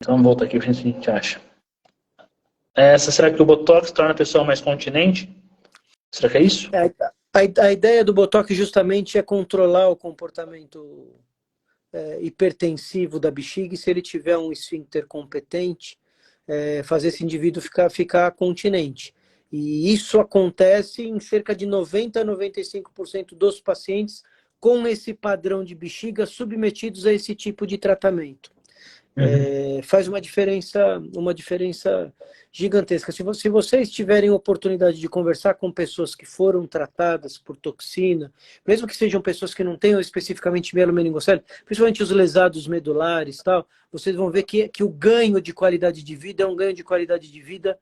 Então, volta aqui, o que a gente acha. Será que o Botox torna a pessoa mais continente? Será que é isso? A ideia do Botox justamente é controlar o comportamento hipertensivo da bexiga, e se ele tiver um esfíncter competente, fazer esse indivíduo ficar continente. E isso acontece em cerca de 90% a 95% dos pacientes com esse padrão de bexiga submetidos a esse tipo de tratamento. Faz uma diferença gigantesca. Se vocês tiverem oportunidade de conversar com pessoas que foram tratadas por toxina, mesmo que sejam pessoas que não tenham especificamente mielomeningocele, principalmente os lesados medulares, tal, vocês vão ver que o ganho de qualidade de vida é um ganho de qualidade de vida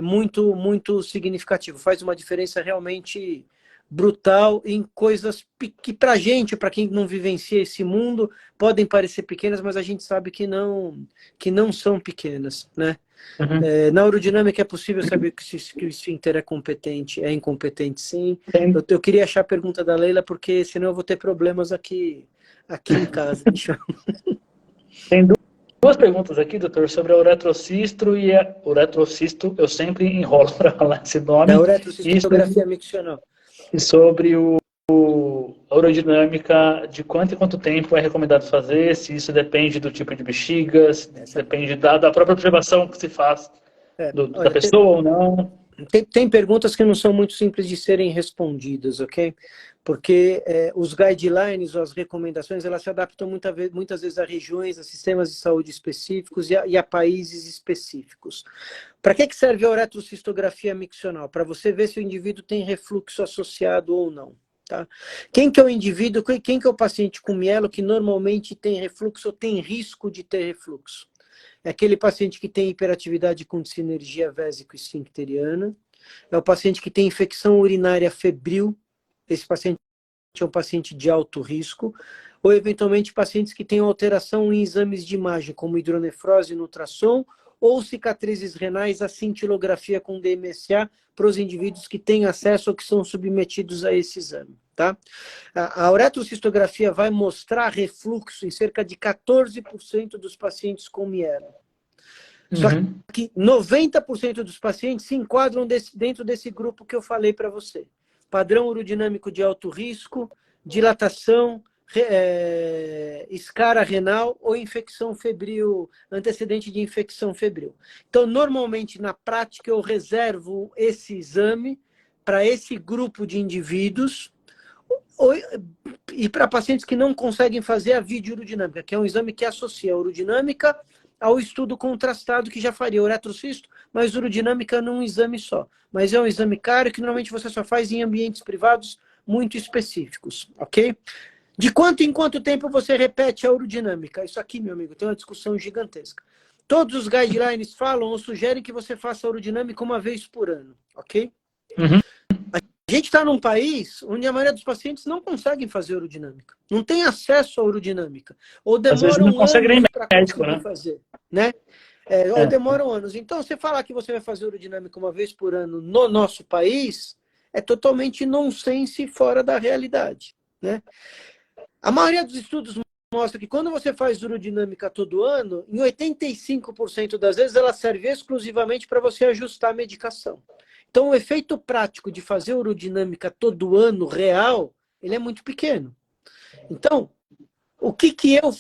muito, muito significativo. Faz uma diferença realmente brutal em coisas que pra gente, para quem não vivencia esse mundo, podem parecer pequenas, mas a gente sabe que não são pequenas, né? Na aerodinâmica é possível saber que o esfíncter é competente, é incompetente, sim. Eu queria achar a pergunta da Leila, porque senão eu vou ter problemas aqui em casa. Tem duas perguntas aqui, doutor, sobre a uretrocisto e a uretrocisto, eu sempre enrolo para falar esse nome. Da uretrocistografia miccional. E sobre a urodinâmica, de quanto em quanto tempo é recomendado fazer, se isso depende do tipo de bexiga, se depende da própria observação que se faz da pessoa ou não. Tem perguntas que não são muito simples de serem respondidas, ok? Porque os guidelines, ou as recomendações, elas se adaptam muitas vezes a regiões, a sistemas de saúde específicos e a países específicos. Para que serve a uretrocistografia miccional? Para você ver se o indivíduo tem refluxo associado ou não. Tá? Quem que é o indivíduo, quem que é o paciente com mielo que normalmente tem refluxo ou tem risco de ter refluxo? É aquele paciente que tem hiperatividade com dissinergia vésico-esfincteriana, é o paciente que tem infecção urinária febril, esse paciente é um paciente de alto risco, ou eventualmente pacientes que têm alteração em exames de imagem, como hidronefrose no ultrassom, ou cicatrizes renais, a cintilografia com DMSA, para os indivíduos que têm acesso ou que são submetidos a esse exame. Tá? A uretrocistografia vai mostrar refluxo em cerca de 14% dos pacientes com mielo. Só que 90% dos pacientes se enquadram dentro desse grupo que eu falei para você. Padrão urodinâmico de alto risco, dilatação, escara renal ou infecção febril, antecedente de infecção febril. Então, normalmente, na prática, eu reservo esse exame para esse grupo de indivíduos, e para pacientes que não conseguem fazer a videourodinâmica, que é um exame que associa a urodinâmica ao estudo contrastado que já faria uretrocisto, mas urodinâmica num exame só. Mas é um exame caro que normalmente você só faz em ambientes privados muito específicos, ok? De quanto em quanto tempo você repete a urodinâmica? Isso aqui, meu amigo, tem uma discussão gigantesca. Todos os guidelines falam ou sugerem que você faça a urodinâmica uma vez por ano, ok? Uhum. A gente está num país onde a maioria dos pacientes não conseguem fazer urodinâmica, não tem acesso à urodinâmica, ou Às vezes não demoram consegue nem anos para médico, conseguir né? fazer, né? Ou demoram anos. Então, você falar que você vai fazer urodinâmica uma vez por ano no nosso país é totalmente nonsense e fora da realidade, né? A maioria dos estudos mostra que quando você faz urodinâmica todo ano, em 85% das vezes ela serve exclusivamente para você ajustar a medicação. Então, o efeito prático de fazer urodinâmica todo ano, real, ele é muito pequeno. Então, o que eu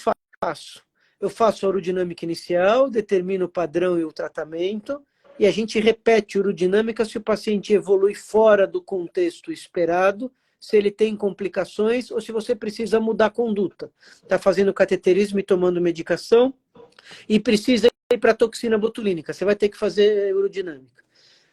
faço? Eu faço a urodinâmica inicial, determino o padrão e o tratamento, e a gente repete urodinâmica se o paciente evolui fora do contexto esperado, se ele tem complicações ou se você precisa mudar a conduta. Está fazendo cateterismo e tomando medicação e precisa ir para toxina botulínica. Você vai ter que fazer urodinâmica.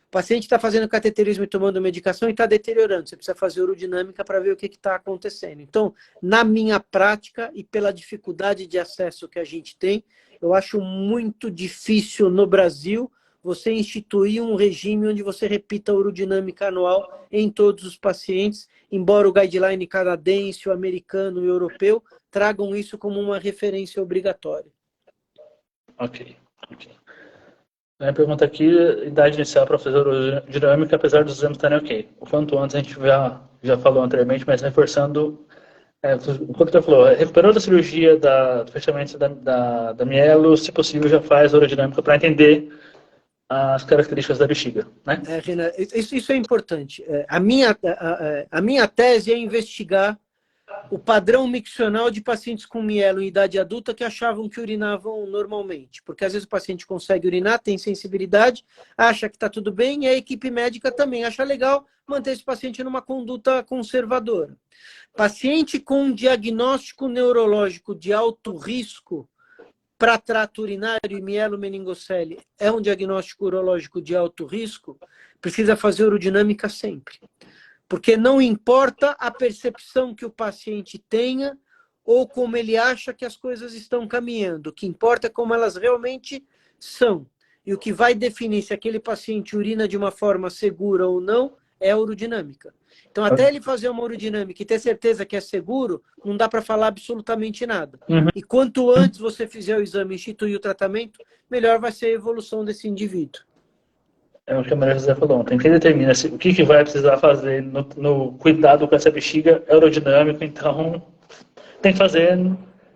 O paciente está fazendo cateterismo e tomando medicação e está deteriorando. Você precisa fazer urodinâmica para ver o que está acontecendo. Então, na minha prática e pela dificuldade de acesso que a gente tem, eu acho muito difícil no Brasil você instituir um regime onde você repita a urodinâmica anual em todos os pacientes, embora o guideline canadense, o americano e o europeu tragam isso como uma referência obrigatória. Ok. A pergunta aqui, idade inicial para fazer urodinâmica, apesar dos exames estarem ok. O quanto antes a gente já falou anteriormente, mas reforçando o que você falou, recuperou da cirurgia do fechamento da mielo, se possível já faz urodinâmica para entender as características da bexiga, né? Renan, isso é importante. A minha tese é investigar o padrão miccional de pacientes com mielo em idade adulta que achavam que urinavam normalmente. Porque às vezes o paciente consegue urinar, tem sensibilidade, acha que está tudo bem, e a equipe médica também acha legal manter esse paciente numa conduta conservadora. Paciente com diagnóstico neurológico de alto risco para trato urinário e mielomeningocele é um diagnóstico urológico de alto risco, precisa fazer urodinâmica sempre. Porque não importa a percepção que o paciente tenha ou como ele acha que as coisas estão caminhando. O que importa é como elas realmente são. E o que vai definir se aquele paciente urina de uma forma segura ou não é a urodinâmica. Então, até ele fazer uma urodinâmica e ter certeza que é seguro, não dá para falar absolutamente nada. Uhum. E quanto antes você fizer o exame e instituir o tratamento, melhor vai ser a evolução desse indivíduo. É o que a Maria José falou ontem. Quem determina o que vai precisar fazer no cuidado com essa bexiga é aerodinâmico, então tem que fazer.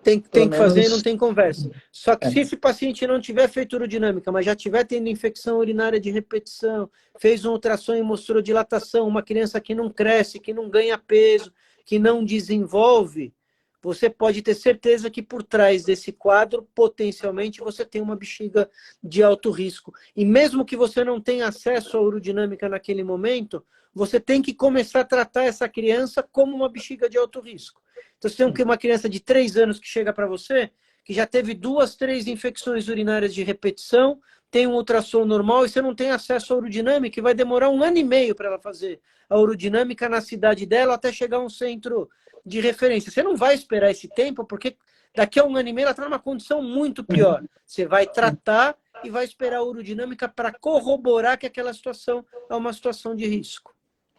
Tem que fazer e não menos... tem conversa. Só que se esse paciente não tiver feito urodinâmica, mas já tiver tendo infecção urinária de repetição, fez um ultrassom e mostrou dilatação, uma criança que não cresce, que não ganha peso, que não desenvolve, você pode ter certeza que por trás desse quadro, potencialmente, você tem uma bexiga de alto risco. E mesmo que você não tenha acesso à urodinâmica naquele momento, você tem que começar a tratar essa criança como uma bexiga de alto risco. Então, você tem uma criança de 3 anos que chega para você, que já teve 2, 3 infecções urinárias de repetição, tem um ultrassom normal e você não tem acesso à urodinâmica, e vai demorar 1 ano e meio para ela fazer a urodinâmica na cidade dela até chegar a um centro de referência. Você não vai esperar esse tempo, porque daqui a 1 ano e meio ela está numa condição muito pior. Você vai tratar e vai esperar a urodinâmica para corroborar que aquela situação é uma situação de risco.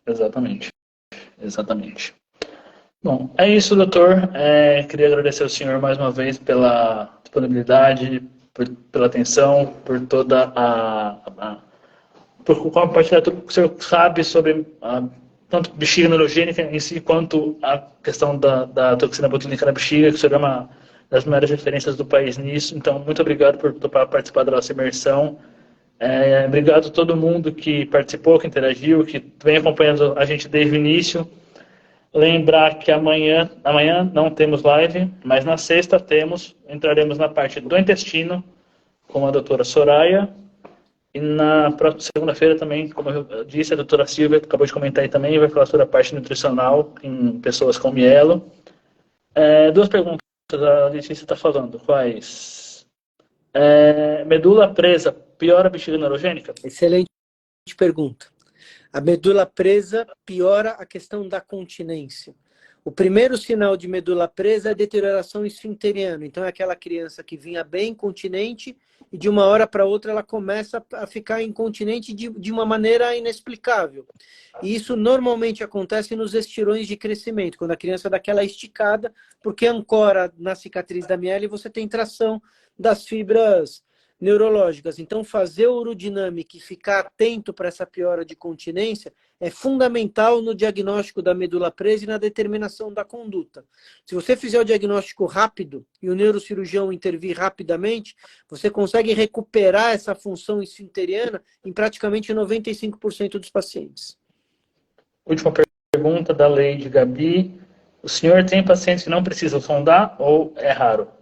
Exatamente. Bom, é isso, doutor. Queria agradecer ao senhor mais uma vez pela disponibilidade, pela atenção, por toda por compartilhar tudo que o senhor sabe sobre tanto bexiga neurogênica em si, quanto a questão da toxina botulínica na bexiga, que o senhor é uma das maiores referências do país nisso. Então, muito obrigado por topar participar da nossa imersão. Obrigado a todo mundo que participou, que interagiu, que vem acompanhando a gente desde o início. Lembrar que amanhã não temos live, mas na sexta entraremos na parte do intestino com a doutora Soraya. E na próxima segunda-feira também, como eu disse, a doutora Silvia acabou de comentar aí também, vai falar sobre a parte nutricional em pessoas com mielo. Duas perguntas, a Letícia está falando. Quais? Medula presa piora a bexiga neurogênica? Excelente pergunta. A medula presa piora a questão da continência. O primeiro sinal de medula presa é a deterioração esfinteriana. Então, é aquela criança que vinha bem continente e de uma hora para outra ela começa a ficar incontinente de uma maneira inexplicável. E isso normalmente acontece nos estirões de crescimento, quando a criança dá aquela esticada, porque ancora na cicatriz da miele você tem tração das fibras neurológicas. Então, fazer urodinâmica e ficar atento para essa piora de continência é fundamental no diagnóstico da medula presa e na determinação da conduta. Se você fizer o diagnóstico rápido e o neurocirurgião intervir rapidamente, você consegue recuperar essa função esfinteriana em praticamente 95% dos pacientes. Última pergunta da Leide Gabi. O senhor tem pacientes que não precisam sondar ou é raro?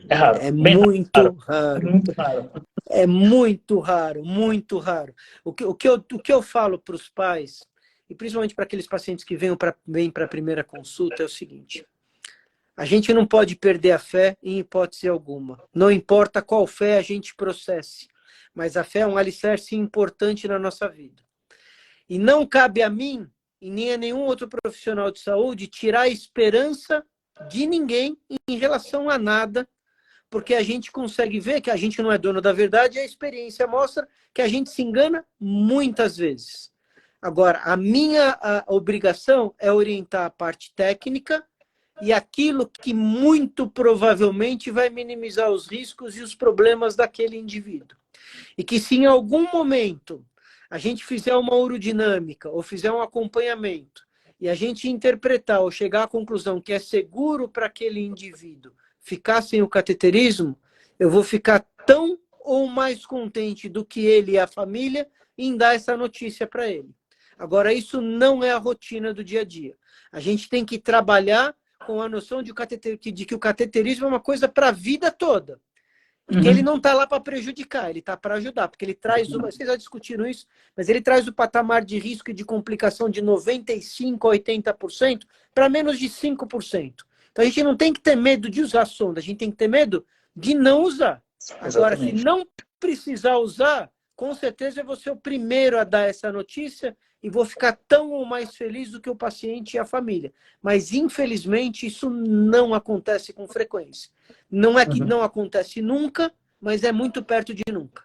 É raro. É muito raro. Muito raro. É muito raro, muito raro. O que eu falo para os pais, e principalmente para aqueles pacientes que vêm para a primeira consulta, é o seguinte: a gente não pode perder a fé em hipótese alguma. Não importa qual fé a gente processe, mas a fé é um alicerce importante na nossa vida. E não cabe a mim, e nem a nenhum outro profissional de saúde, tirar a esperança de ninguém em relação a nada, porque a gente consegue ver que a gente não é dono da verdade e a experiência mostra que a gente se engana muitas vezes. Agora, a minha obrigação é orientar a parte técnica e aquilo que muito provavelmente vai minimizar os riscos e os problemas daquele indivíduo. E que se em algum momento a gente fizer uma urodinâmica ou fizer um acompanhamento e a gente interpretar ou chegar à conclusão que é seguro para aquele indivíduo ficar sem o cateterismo, eu vou ficar tão ou mais contente do que ele e a família em dar essa notícia para ele. Agora, isso não é a rotina do dia a dia. A gente tem que trabalhar com a noção de que o cateterismo é uma coisa para a vida toda. E que ele não está lá para prejudicar, ele está para ajudar, porque ele traz, vocês já discutiram isso, mas ele traz o patamar de risco e de complicação de 95% a 80% para menos de 5%. Então a gente não tem que ter medo de usar sonda, a gente tem que ter medo de não usar. Agora, Exatamente. se não precisar usar, com certeza eu vou ser o primeiro a dar essa notícia e vou ficar tão ou mais feliz do que o paciente e a família. Mas, infelizmente, isso não acontece com frequência. Não é que não acontece nunca, mas é muito perto de nunca.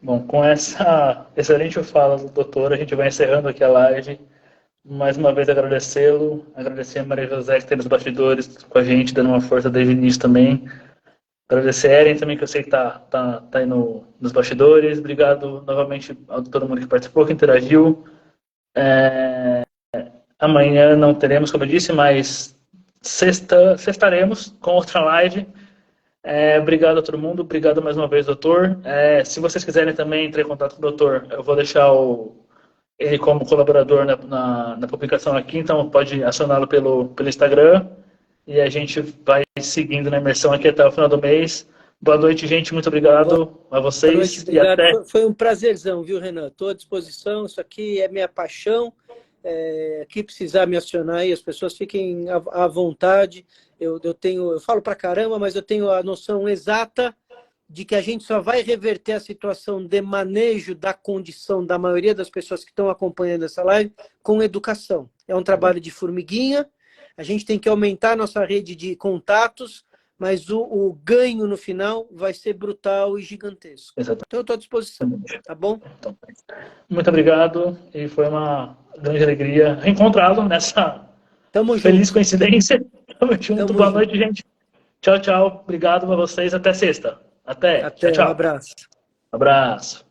Bom, com essa excelente fala do doutor, a gente vai encerrando aqui a live. Mais uma vez agradecê-lo, agradecer a Maria José que tem nos bastidores com a gente, dando uma força desde o início também. Agradecer a Eren também, que eu sei que tá aí nos bastidores. Obrigado novamente a todo mundo que participou, que interagiu. Amanhã não teremos, como eu disse, mas sextaremos com outra live. Obrigado a todo mundo, obrigado mais uma vez, doutor. Se vocês quiserem também entrar em contato com o doutor, eu vou deixar ele como colaborador na publicação aqui, então pode acioná-lo pelo Instagram. E a gente vai seguindo na imersão aqui até o final do mês. Boa noite, gente. Muito obrigado a vocês. Boa noite, obrigado. E até... Foi um prazerzão, viu, Renan? Estou à disposição. Isso aqui é minha paixão. Que precisar me acionar aí, as pessoas fiquem à vontade. Eu falo pra caramba, mas eu tenho a noção exata de que a gente só vai reverter a situação de manejo da condição da maioria das pessoas que estão acompanhando essa live com educação. É um trabalho de formiguinha. A gente tem que aumentar a nossa rede de contatos, mas o ganho no final vai ser brutal e gigantesco. Exatamente. Então eu estou à disposição, tá bom? Então, muito obrigado e foi uma grande alegria reencontrá-lo nessa feliz coincidência. Tamo junto. Boa noite, gente. Tchau, tchau. Obrigado a vocês. Até sexta. Até. Tchau, tchau. Um abraço. Abraço.